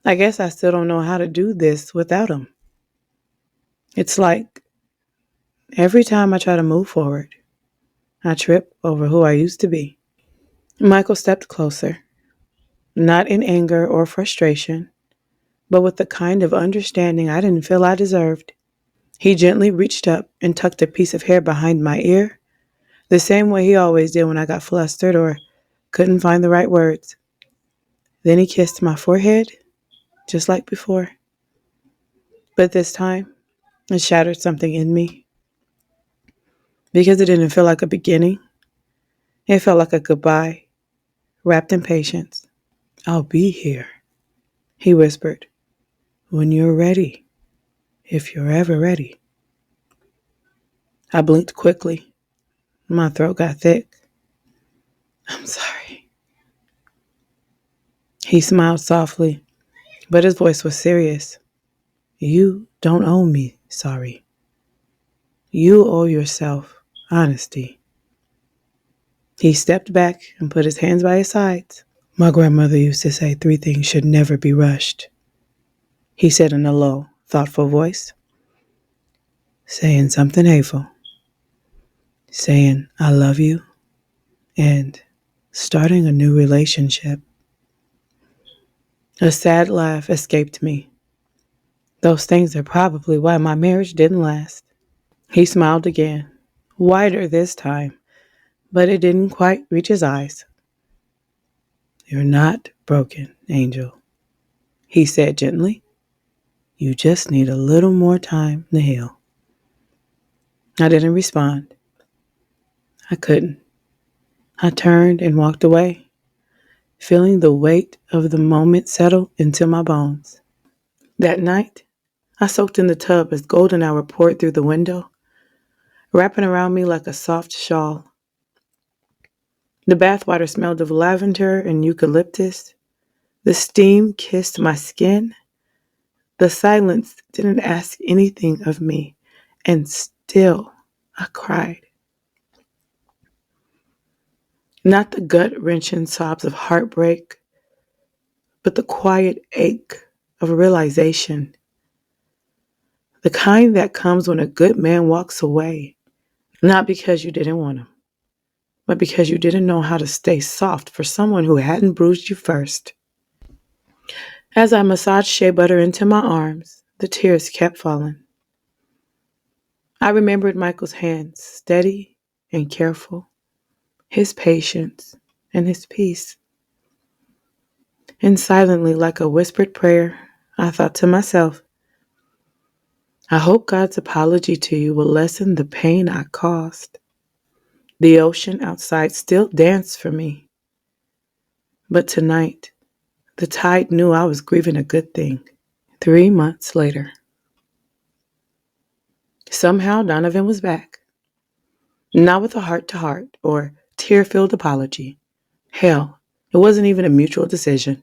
I guess I still don't know how to do this without him. It's like every time I try to move forward, I trip over who I used to be. Michael stepped closer, not in anger or frustration, but with the kind of understanding I didn't feel I deserved. He gently reached up and tucked a piece of hair behind my ear, the same way he always did when I got flustered or couldn't find the right words. Then he kissed my forehead, just like before. But this time, it shattered something in me. Because it didn't feel like a beginning, it felt like a goodbye, wrapped in patience. I'll be here, he whispered, when you're ready, if you're ever ready. I blinked quickly. My throat got thick. I'm sorry. He smiled softly, but his voice was serious. You don't owe me sorry. You owe yourself honesty. He stepped back and put his hands by his sides. My grandmother used to say 3 things should never be rushed, he said in a low, thoughtful voice. Saying something hateful, saying I love you, and starting a new relationship. A sad laugh escaped me. Those things are probably why my marriage didn't last. He smiled again, wider this time, but it didn't quite reach his eyes. You're not broken, Angel, he said gently. You just need a little more time to heal. I didn't respond. I couldn't. I turned and walked away, feeling the weight of the moment settle into my bones. That night, I soaked in the tub as golden hour poured through the window, wrapping around me like a soft shawl. The bathwater smelled of lavender and eucalyptus. The steam kissed my skin. The silence didn't ask anything of me, and still I cried. Not the gut-wrenching sobs of heartbreak, but the quiet ache of realization. The kind that comes when a good man walks away, not because you didn't want him, but because you didn't know how to stay soft for someone who hadn't bruised you first. As I massaged shea butter into my arms, the tears kept falling. I remembered Michael's hands, steady and careful, his patience and his peace. And silently, like a whispered prayer, I thought to myself, I hope God's apology to you will lessen the pain I caused. The ocean outside still danced for me. But tonight, the tide knew I was grieving a good thing. 3 months later. Somehow Donovan was back. Not with a heart-to-heart or tear-filled apology. Hell, it wasn't even a mutual decision.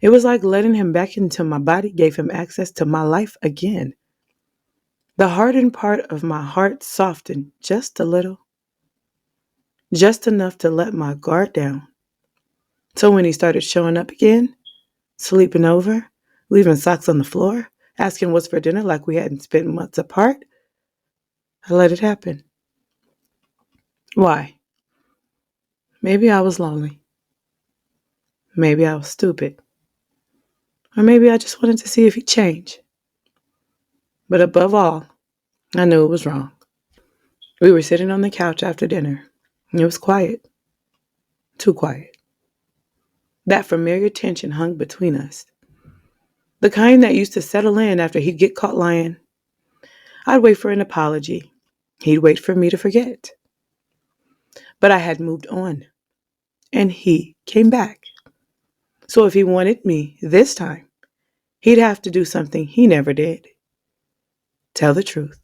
It was like letting him back into my body gave him access to my life again. The hardened part of my heart softened just a little. Just enough to let my guard down. So when he started showing up again, sleeping over, leaving socks on the floor, asking what's for dinner like we hadn't spent months apart, I let it happen. Why? Maybe I was lonely. Maybe I was stupid. Or maybe I just wanted to see if he'd change. But above all, I knew it was wrong. We were sitting on the couch after dinner. It was quiet. Too quiet. That familiar tension hung between us. The kind that used to settle in after he'd get caught lying. I'd wait for an apology. He'd wait for me to forget. But I had moved on. And he came back. So if he wanted me this time, he'd have to do something he never did. Tell the truth.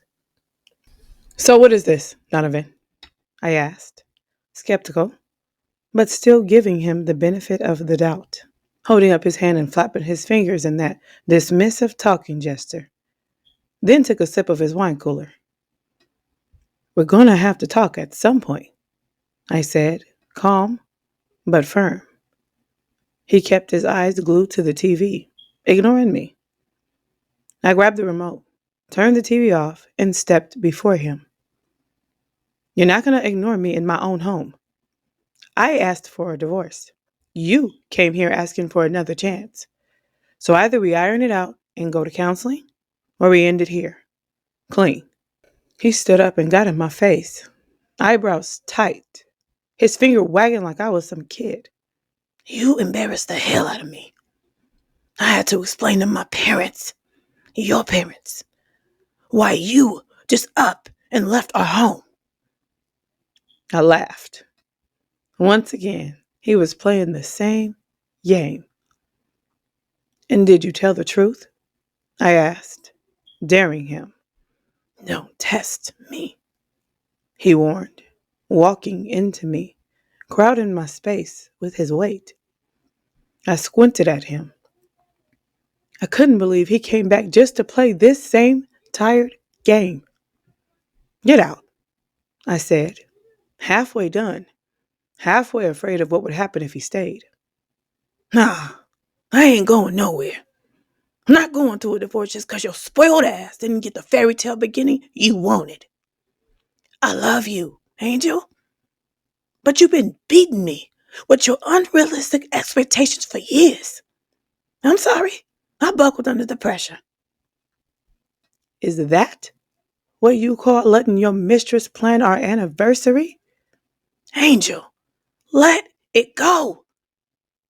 So what is this, Donovan? I asked, skeptical, but still giving him the benefit of the doubt, holding up his hand and flapping his fingers in that dismissive talking gesture. Then took a sip of his wine cooler. We're going to have to talk at some point, I said, calm but firm. He kept his eyes glued to the TV, ignoring me. I grabbed the remote, turned the TV off, and stepped before him. You're not going to ignore me in my own home. I asked for a divorce. You came here asking for another chance. So either we iron it out and go to counseling, or we end it here. Clean. He stood up and got in my face, eyebrows tight, his finger wagging like I was some kid. You embarrassed the hell out of me. I had to explain to my parents, your parents, why you just up and left our home. I laughed. Once again, he was playing the same game. And did you tell the truth? I asked, daring him. Don't test me, he warned, walking into me, crowding my space with his weight. I squinted at him. I couldn't believe he came back just to play this same tired game. Get out, I said, halfway done, halfway afraid of what would happen if he stayed. Nah, I ain't going nowhere. I'm not going through a divorce just because your spoiled ass didn't get the fairy tale beginning you wanted. I love you, Angel. But you've been beating me with your unrealistic expectations for years. I'm sorry. I buckled under the pressure. Is that what you call letting your mistress plan our anniversary? Angel, let it go.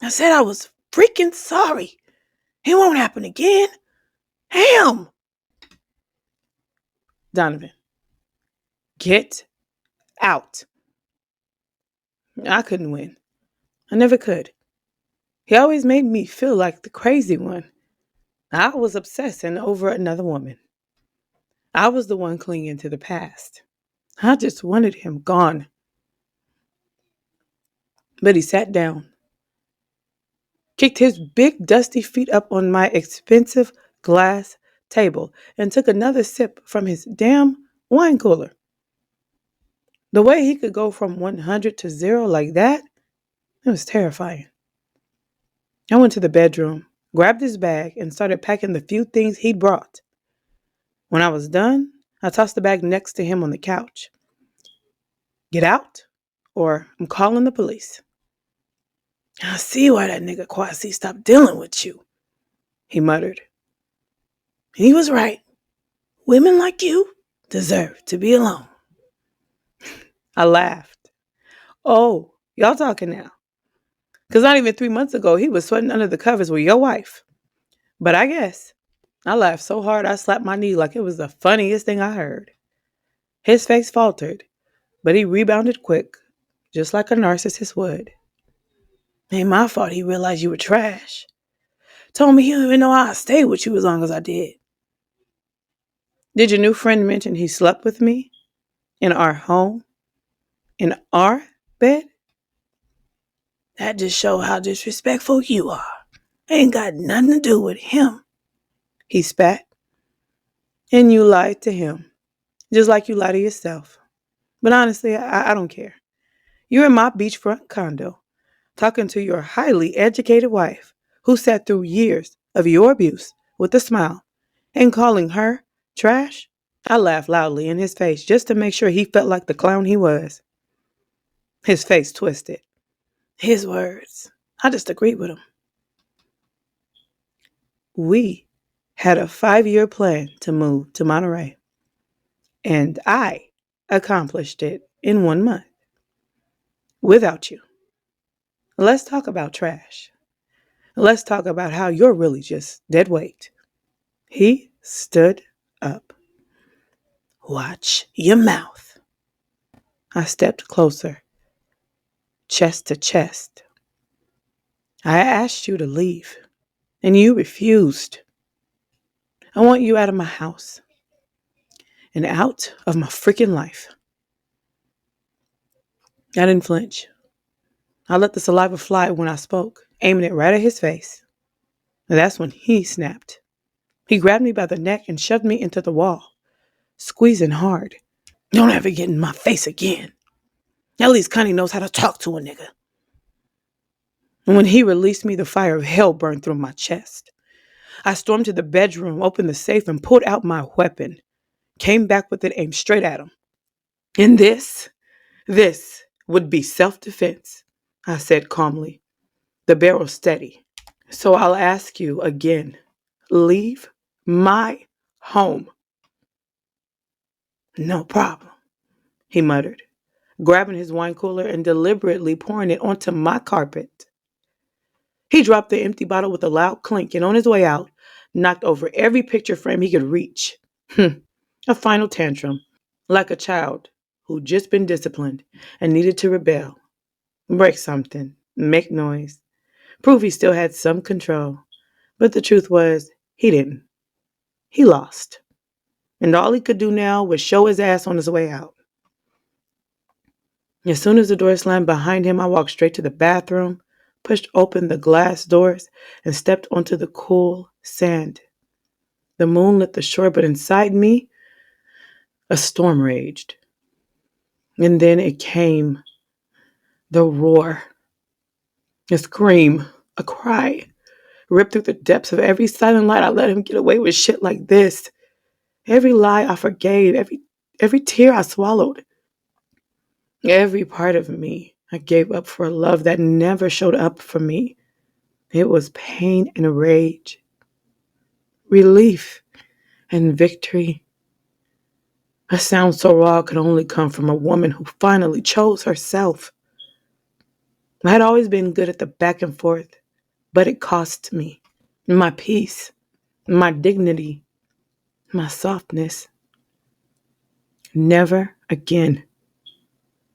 I said I was freaking sorry. It won't happen again. Ham. Donovan, get out. I couldn't win. I never could. He always made me feel like the crazy one. I was obsessing over another woman. I was the one clinging to the past. I just wanted him gone. But he sat down, kicked his big dusty feet up on my expensive glass table, and took another sip from his damn wine cooler. The way he could go from 100 to 0 like that, it was terrifying. I went to the bedroom, grabbed his bag, and started packing the few things he'd brought. When I was done, I tossed the bag next to him on the couch. Get out, or I'm calling the police. I see why that nigga Quasi stopped dealing with you, he muttered. He was right. Women like you deserve to be alone. I laughed. Oh, y'all talking now. Because not even 3 months ago, he was sweating under the covers with your wife. But I guess I laughed so hard I slapped my knee like it was the funniest thing I heard. His face faltered, but he rebounded quick, just like a narcissist would. Ain't my fault he realized you were trash. Told me he didn't even know I'd stay with you as long as I did. Did your new friend mention he slept with me? In our home? In our bed? That just show how disrespectful you are. Ain't got nothing to do with him. He spat. And you lied to him, just like you lie to yourself. But honestly, I don't care. You're in my beachfront condo, talking to your highly educated wife, who sat through years of your abuse with a smile, and calling her trash? I laughed loudly in his face just to make sure he felt like the clown he was. His face twisted. His words. I just agreed with him. We had a 5-year plan to move to Monterey, and I accomplished it in 1 month. Without you. Let's talk about trash. Let's talk about how you're really just dead weight. He stood up. Watch your mouth. I stepped closer, chest to chest. I asked you to leave, and you refused. I want you out of my house and out of my freaking life. I didn't flinch. I let the saliva fly when I spoke, aiming it right at his face. And that's when he snapped. He grabbed me by the neck and shoved me into the wall, squeezing hard. Don't ever get in my face again. At least Connie knows how to talk to a nigga. And when he released me, the fire of hell burned through my chest. I stormed to the bedroom, opened the safe, and pulled out my weapon. Came back with it aimed straight at him. And this would be self-defense, I said calmly, the barrel steady. So I'll ask you again, leave my home. No problem, he muttered, grabbing his wine cooler and deliberately pouring it onto my carpet. He dropped the empty bottle with a loud clink and on his way out, knocked over every picture frame he could reach. A final tantrum, like a child who'd just been disciplined and needed to rebel, break something, make noise, prove he still had some control. But the truth was, he didn't. He lost. And all he could do now was show his ass on his way out. As soon as the door slammed behind him, I walked straight to the bathroom, pushed open the glass doors, and stepped onto the cool sand. The moon lit the shore, but inside me, a storm raged. And then it came. The roar. A scream. A cry. Ripped through the depths of every silent light. I let him get away with shit like this. Every lie I forgave. Every tear I swallowed. Every part of me I gave up for a love that never showed up for me. It was pain and rage. Relief and victory. A sound so raw could only come from a woman who finally chose herself. I had always been good at the back and forth, but it cost me. My peace, my dignity, my softness. Never again.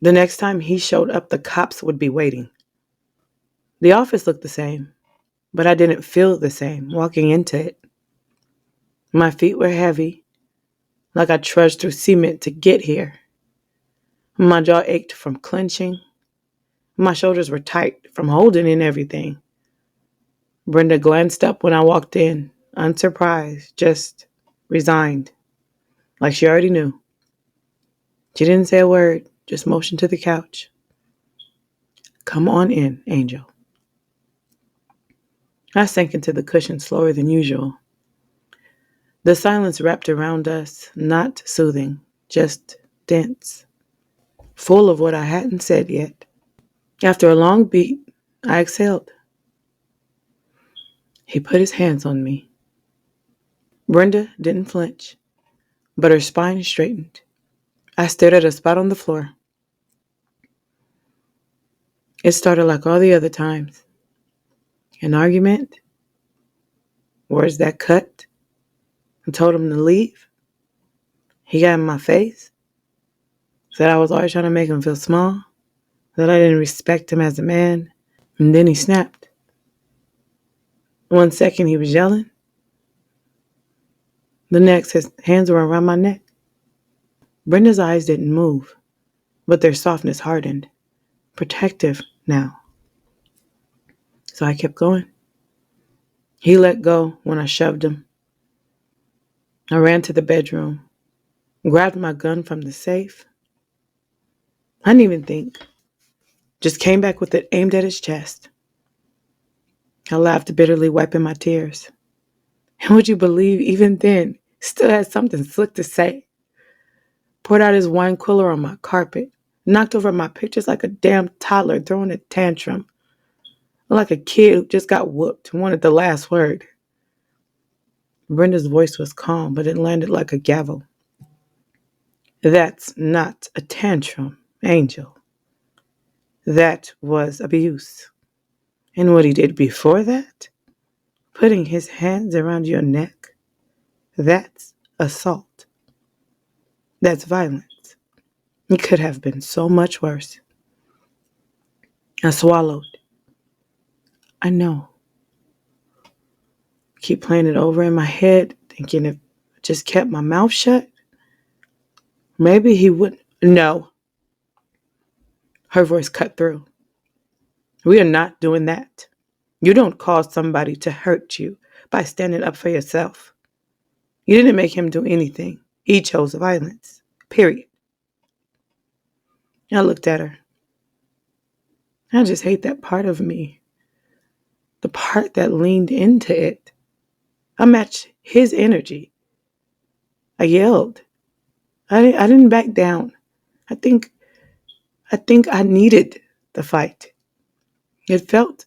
The next time he showed up, the cops would be waiting. The office looked the same, but I didn't feel the same walking into it. My feet were heavy, like I trudged through cement to get here. My jaw ached from clenching. My shoulders were tight from holding in everything. Brenda glanced up when I walked in, unsurprised, just resigned, like she already knew. She didn't say a word, just motioned to the couch. Come on in, Angel. I sank into the cushion slower than usual. The silence wrapped around us, not soothing, just dense. full of what I hadn't said yet. After a long beat, I exhaled. He put his hands on me. Brenda didn't flinch, but her spine straightened. I stared at a spot on the floor. It started like all the other times. An argument, words that cut, and told him to leave. He got in my face, said I was always trying to make him feel small, that I didn't respect him as a man, and then he snapped. 1 second he was yelling. The next his hands were around my neck. Brenda's eyes didn't move, but their softness hardened, protective now. So I kept going. He let go when I shoved him. I ran to the bedroom, grabbed my gun from the safe. I didn't even think. Just came back with it aimed at his chest. I laughed bitterly, wiping my tears. And would you believe, even then, still had something slick to say. Poured out his wine cooler on my carpet, knocked over my pictures like a damn toddler throwing a tantrum. Like a kid who just got whooped and wanted the last word. Brenda's voice was calm, but it landed like a gavel. That's not a tantrum, Angel. That was abuse. And what he did before that, putting his hands around your neck, that's assault. That's violence. It could have been so much worse. I swallowed. I know. Keep playing it over in my head, thinking if I just kept my mouth shut, maybe he wouldn't. No. Her voice cut through. We are not doing that. You don't cause somebody to hurt you by standing up for yourself. You didn't make him do anything. He chose violence. Period. I looked at her. I just hate that part of me. The part that leaned into it. I matched his energy. I yelled. I didn't back down. I think I needed the fight. It felt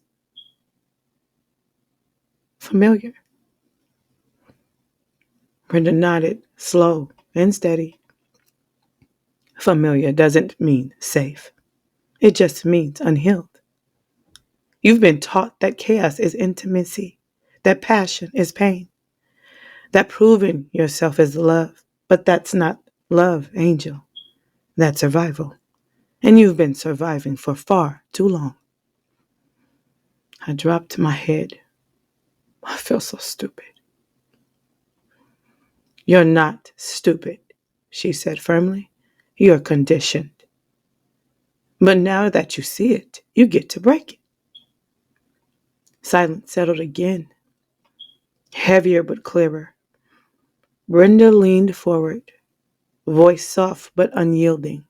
familiar. Brenda nodded, slow and steady. Familiar doesn't mean safe. It just means unhealed. You've been taught that chaos is intimacy, that passion is pain, that proving yourself is love. But that's not love, Angel. That's survival. And you've been surviving for far too long. I dropped my head. I feel so stupid. You're not stupid, she said firmly. You're conditioned. But now that you see it, you get to break it. Silence settled again, heavier but clearer. Brenda leaned forward, voice soft but unyielding.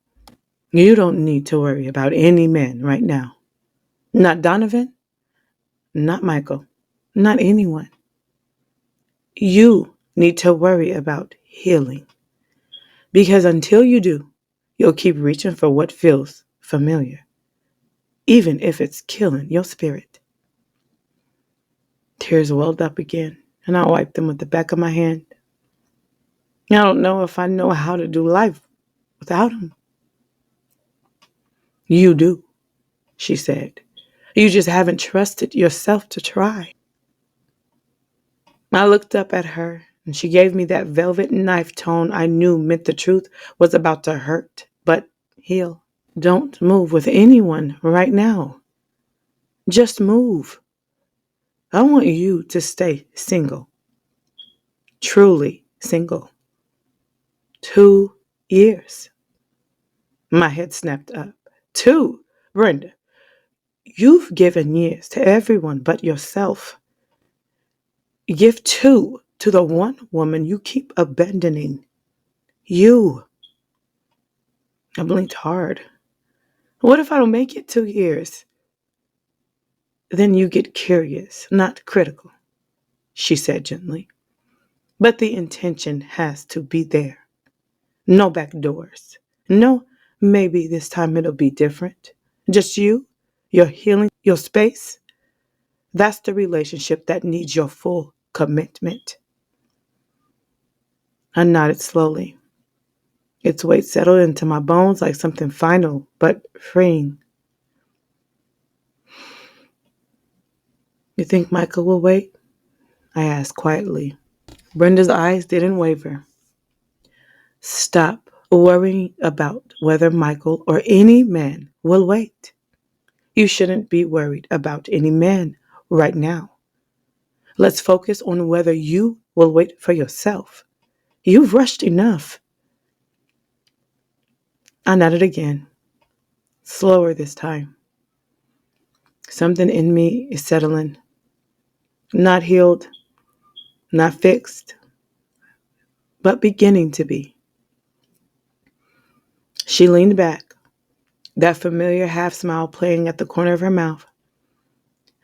You don't need to worry about any man right now. Not Donovan, not Michael, not anyone. You need to worry about healing. Because until you do, you'll keep reaching for what feels familiar, even if it's killing your spirit. Tears welled up again, and I wiped them with the back of my hand. I don't know if I know how to do life without him. You do, she said. You just haven't trusted yourself to try. I looked up at her, and she gave me that velvet knife tone I knew meant the truth was about to hurt, but heal. Don't move with anyone right now. Just move. I want you to stay single. Truly single. 2 years. My head snapped up. 2? Brenda, you've given years to everyone but yourself. Give 2 to the one woman you keep abandoning. You. I blinked hard. What if I don't make it 2 years? Then you get curious, not critical, she said gently. But the intention has to be there. No back doors. No Maybe this time it'll be different. Just you, your healing, your space. That's the relationship that needs your full commitment. I nodded slowly. Its weight settled into my bones like something final but freeing. You think Michael will wait? I asked quietly. Brenda's eyes didn't waver. Stop worrying about whether Michael or any man will wait. You shouldn't be worried about any man right now. Let's focus on whether you will wait for yourself. You've rushed enough. I nodded again, slower this time. Something in me is settling. Not healed, not fixed, but beginning to be. She leaned back, that familiar half smile playing at the corner of her mouth.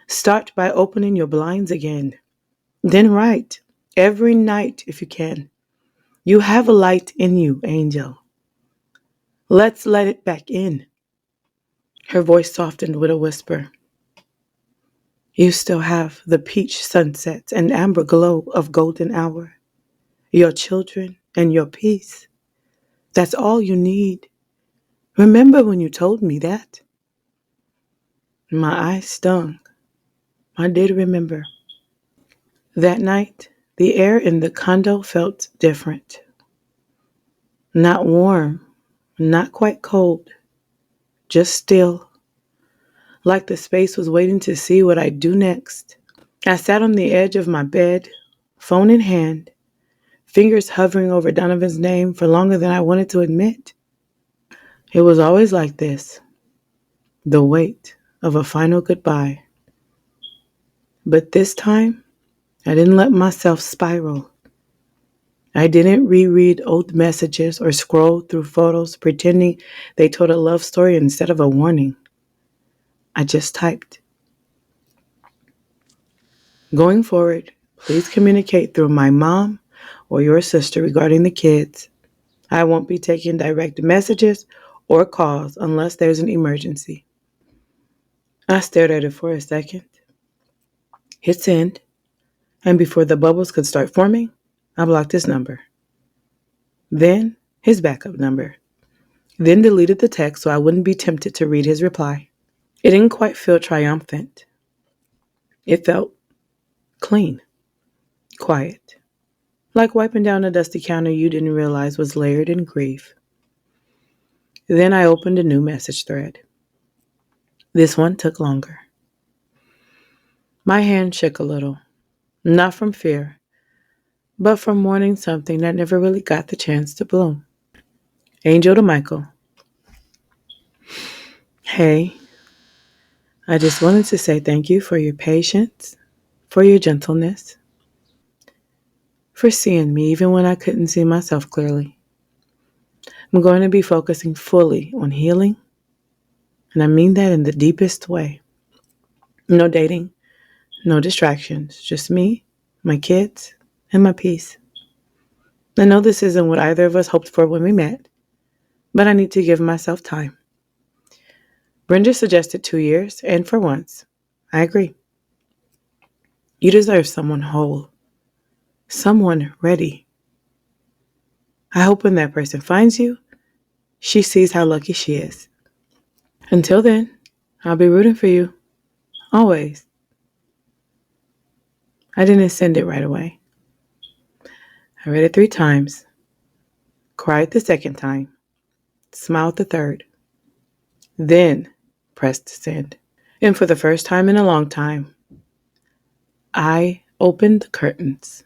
Start by opening your blinds again. Then write, every night if you can. You have a light in you, Angel. Let's let it back in. Her voice softened with a whisper. You still have the peach sunsets and amber glow of golden hour. Your children and your peace. That's all you need. Remember when you told me that? My eyes stung. I did remember. That night, the air in the condo felt different. Not warm, not quite cold, just still, like the space was waiting to see what I'd do next. I sat on the edge of my bed, phone in hand, fingers hovering over Donovan's name for longer than I wanted to admit. It was always like this, the weight of a final goodbye. But this time, I didn't let myself spiral. I didn't reread old messages or scroll through photos pretending they told a love story instead of a warning. I just typed. Going forward, please communicate through my mom or your sister regarding the kids. I won't be taking direct messages or calls unless there's an emergency. I stared at it for a second, hit send, and before the bubbles could start forming, I blocked his number. Then his backup number. Then deleted the text so I wouldn't be tempted to read his reply. It didn't quite feel triumphant. It felt clean, quiet, like wiping down a dusty counter you didn't realize was layered in grief. Then I opened a new message thread. This one took longer. My hand shook a little, not from fear, but from mourning something that never really got the chance to bloom. Angel to Michael. Hey, I just wanted to say thank you for your patience, for your gentleness, for seeing me even when I couldn't see myself clearly. I'm going to be focusing fully on healing, and I mean that in the deepest way. No dating, no distractions, just me, my kids, and my peace. I know this isn't what either of us hoped for when we met, but I need to give myself time. Brenda suggested 2 years, and for once, I agree. You deserve someone whole, someone ready. I hope when that person finds you, she sees how lucky she is. Until then, I'll be rooting for you, always. I didn't send it right away. I read it 3 times, cried the second time, smiled the third, then pressed send. And for the first time in a long time, I opened the curtains.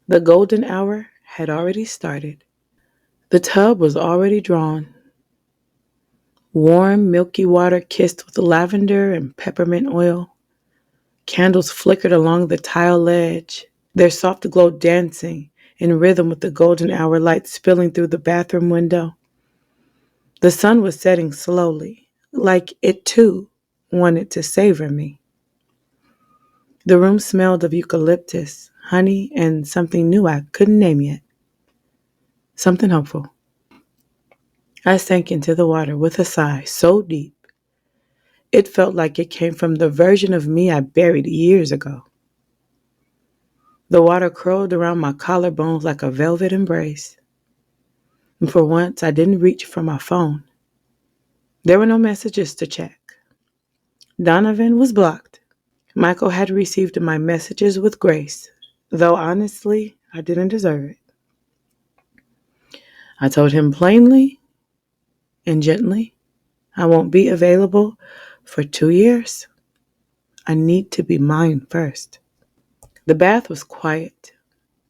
The golden hour had already started. The tub was already drawn. Warm, milky water kissed with lavender and peppermint oil. Candles flickered along the tile ledge, their soft glow dancing in rhythm with the golden hour light spilling through the bathroom window. The sun was setting slowly, like it too wanted to savor me. The room smelled of eucalyptus, honey, and something new I couldn't name yet. Something hopeful. I sank into the water with a sigh so deep, it felt like it came from the version of me I buried years ago. The water curled around my collarbones like a velvet embrace. And for once, I didn't reach for my phone. There were no messages to check. Donovan was blocked. Michael had received my messages with grace, though honestly, I didn't deserve it. I told him plainly and gently, I won't be available for 2 years. I need to be mine first. The bath was quiet,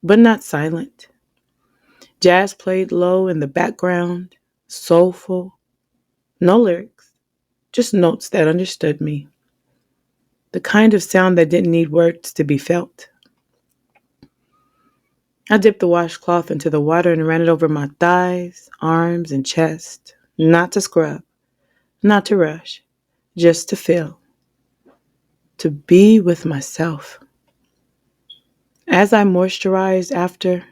but not silent. Jazz played low in the background, soulful, no lyrics, just notes that understood me. The kind of sound that didn't need words to be felt. I dipped the washcloth into the water and ran it over my thighs, arms, and chest, not to scrub, not to rush, just to feel, to be with myself. As I moisturized after,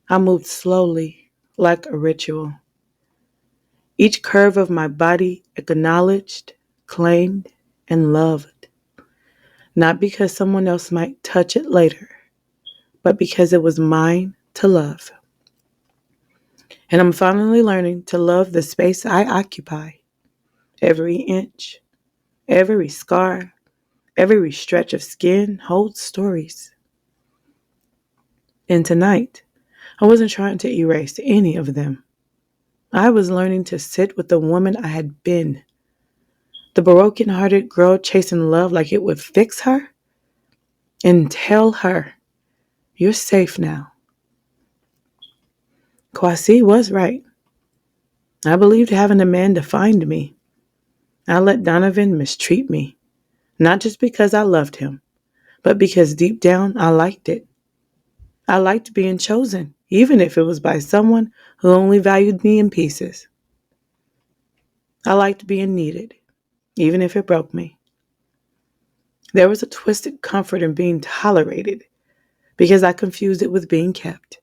I moved slowly, like a ritual. Each curve of my body acknowledged, claimed, and loved. Not because someone else might touch it later, but because it was mine to love. And I'm finally learning to love the space I occupy. Every inch, every scar, every stretch of skin holds stories. And tonight, I wasn't trying to erase any of them. I was learning to sit with the woman I had been. The broken-hearted girl chasing love like it would fix her. And tell her, you're safe now. Quasi was right. I believed having a man defined me. I let Donovan mistreat me. Not just because I loved him, but because deep down I liked it. I liked being chosen, even if it was by someone who only valued me in pieces. I liked being needed, even if it broke me. There was a twisted comfort in being tolerated because I confused it with being kept.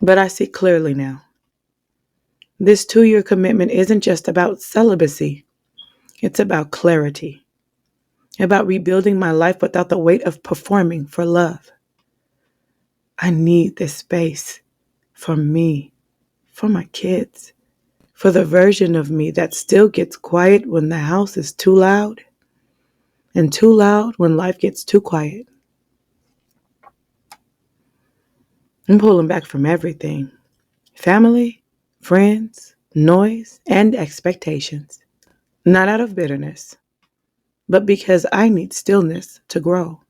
But I see clearly now. This 2-year commitment isn't just about celibacy. It's about clarity, about rebuilding my life without the weight of performing for love. I need this space for me, for my kids, for the version of me that still gets quiet when the house is too loud, and too loud when life gets too quiet. I'm pulling back from everything: family, friends, noise, and expectations. Not out of bitterness, but because I need stillness to grow.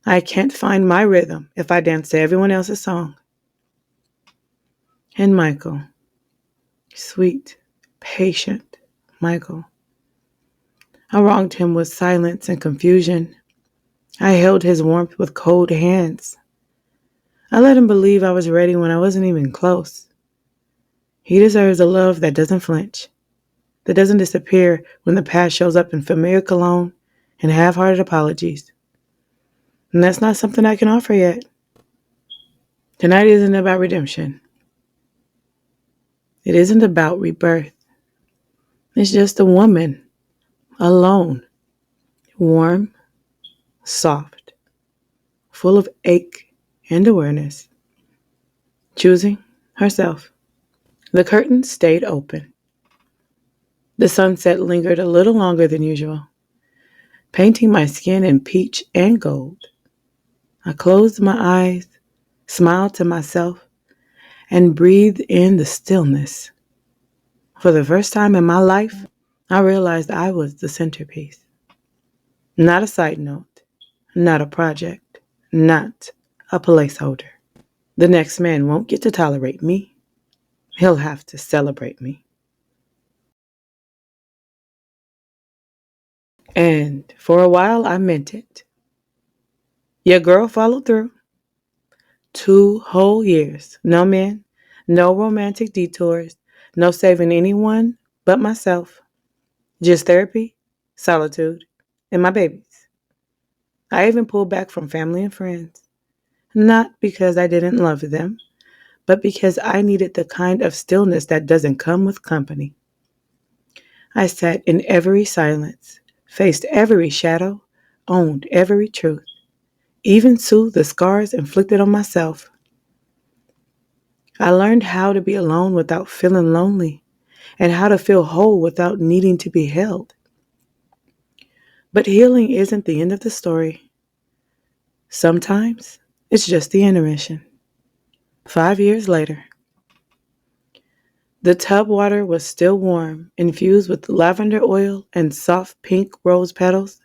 I can't find my rhythm if I dance to everyone else's song. And Michael, sweet, patient Michael. I wronged him with silence and confusion. I held his warmth with cold hands. I let him believe I was ready when I wasn't even close. He deserves a love that doesn't flinch, that doesn't disappear when the past shows up in familiar cologne and half-hearted apologies. And that's not something I can offer yet. Tonight isn't about redemption. It isn't about rebirth. It's just a woman, alone, warm, soft, full of ache and awareness, choosing herself. The curtains stayed open. The sunset lingered a little longer than usual, painting my skin in peach and gold. I closed my eyes, smiled to myself, and breathed in the stillness. For the first time in my life, I realized I was the centerpiece. Not a side note, not a project, not a placeholder. The next man won't get to tolerate me. He'll have to celebrate me. And for a while, I meant it. Your girl followed through. 2 whole years. No men, no romantic detours, no saving anyone but myself. Just therapy, solitude, and my babies. I even pulled back from family and friends. Not because I didn't love them, but because I needed the kind of stillness that doesn't come with company. I sat in every silence, faced every shadow, owned every truth, even soothed the scars inflicted on myself. I learned how to be alone without feeling lonely, and how to feel whole without needing to be held. But healing isn't the end of the story. Sometimes it's just the intermission. 5 years later, the tub water was still warm, infused with lavender oil and soft pink rose petals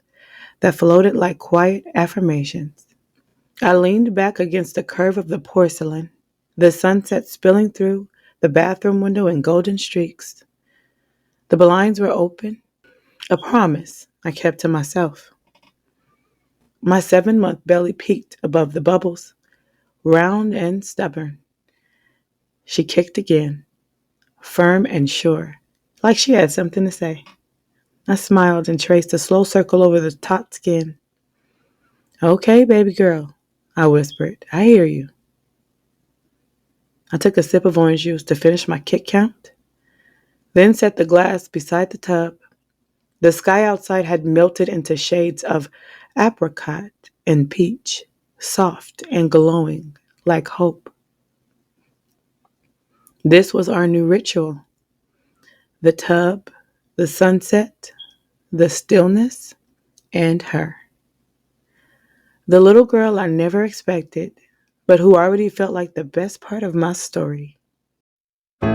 that floated like quiet affirmations. I leaned back against the curve of the porcelain, the sunset spilling through the bathroom window in golden streaks. The blinds were open, a promise I kept to myself. My 7-month belly peeked above the bubbles, round and stubborn. She kicked again, firm and sure, like she had something to say. I smiled and traced a slow circle over the taut skin. "Okay, baby girl," I whispered. "I hear you." I took a sip of orange juice to finish my kick count, then set the glass beside the tub. The sky outside had melted into shades of apricot and peach, soft and glowing like hope. This was our new ritual. The tub, the sunset, the stillness, and her. The little girl I never expected, but who already felt like the best part of my story. I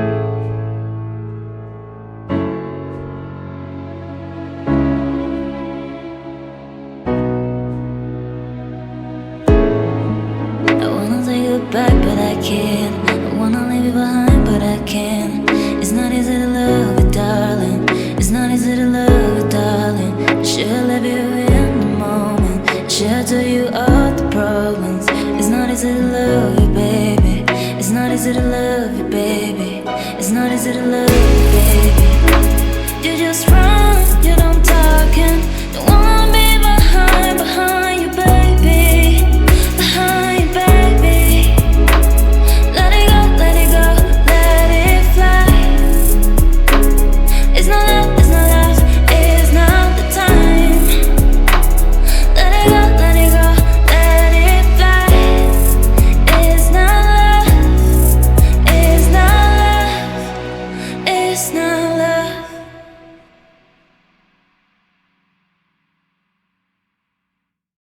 wanna take you back, but I can't. I wanna leave you behind, but I can't. It's not easy to love you, darling. It's not easy to love you, darling. I should've left you in the moment. I should've told you all the problems. It's not easy to love you, baby. It's not easy to love you, baby. It's not easy to love you, baby. You just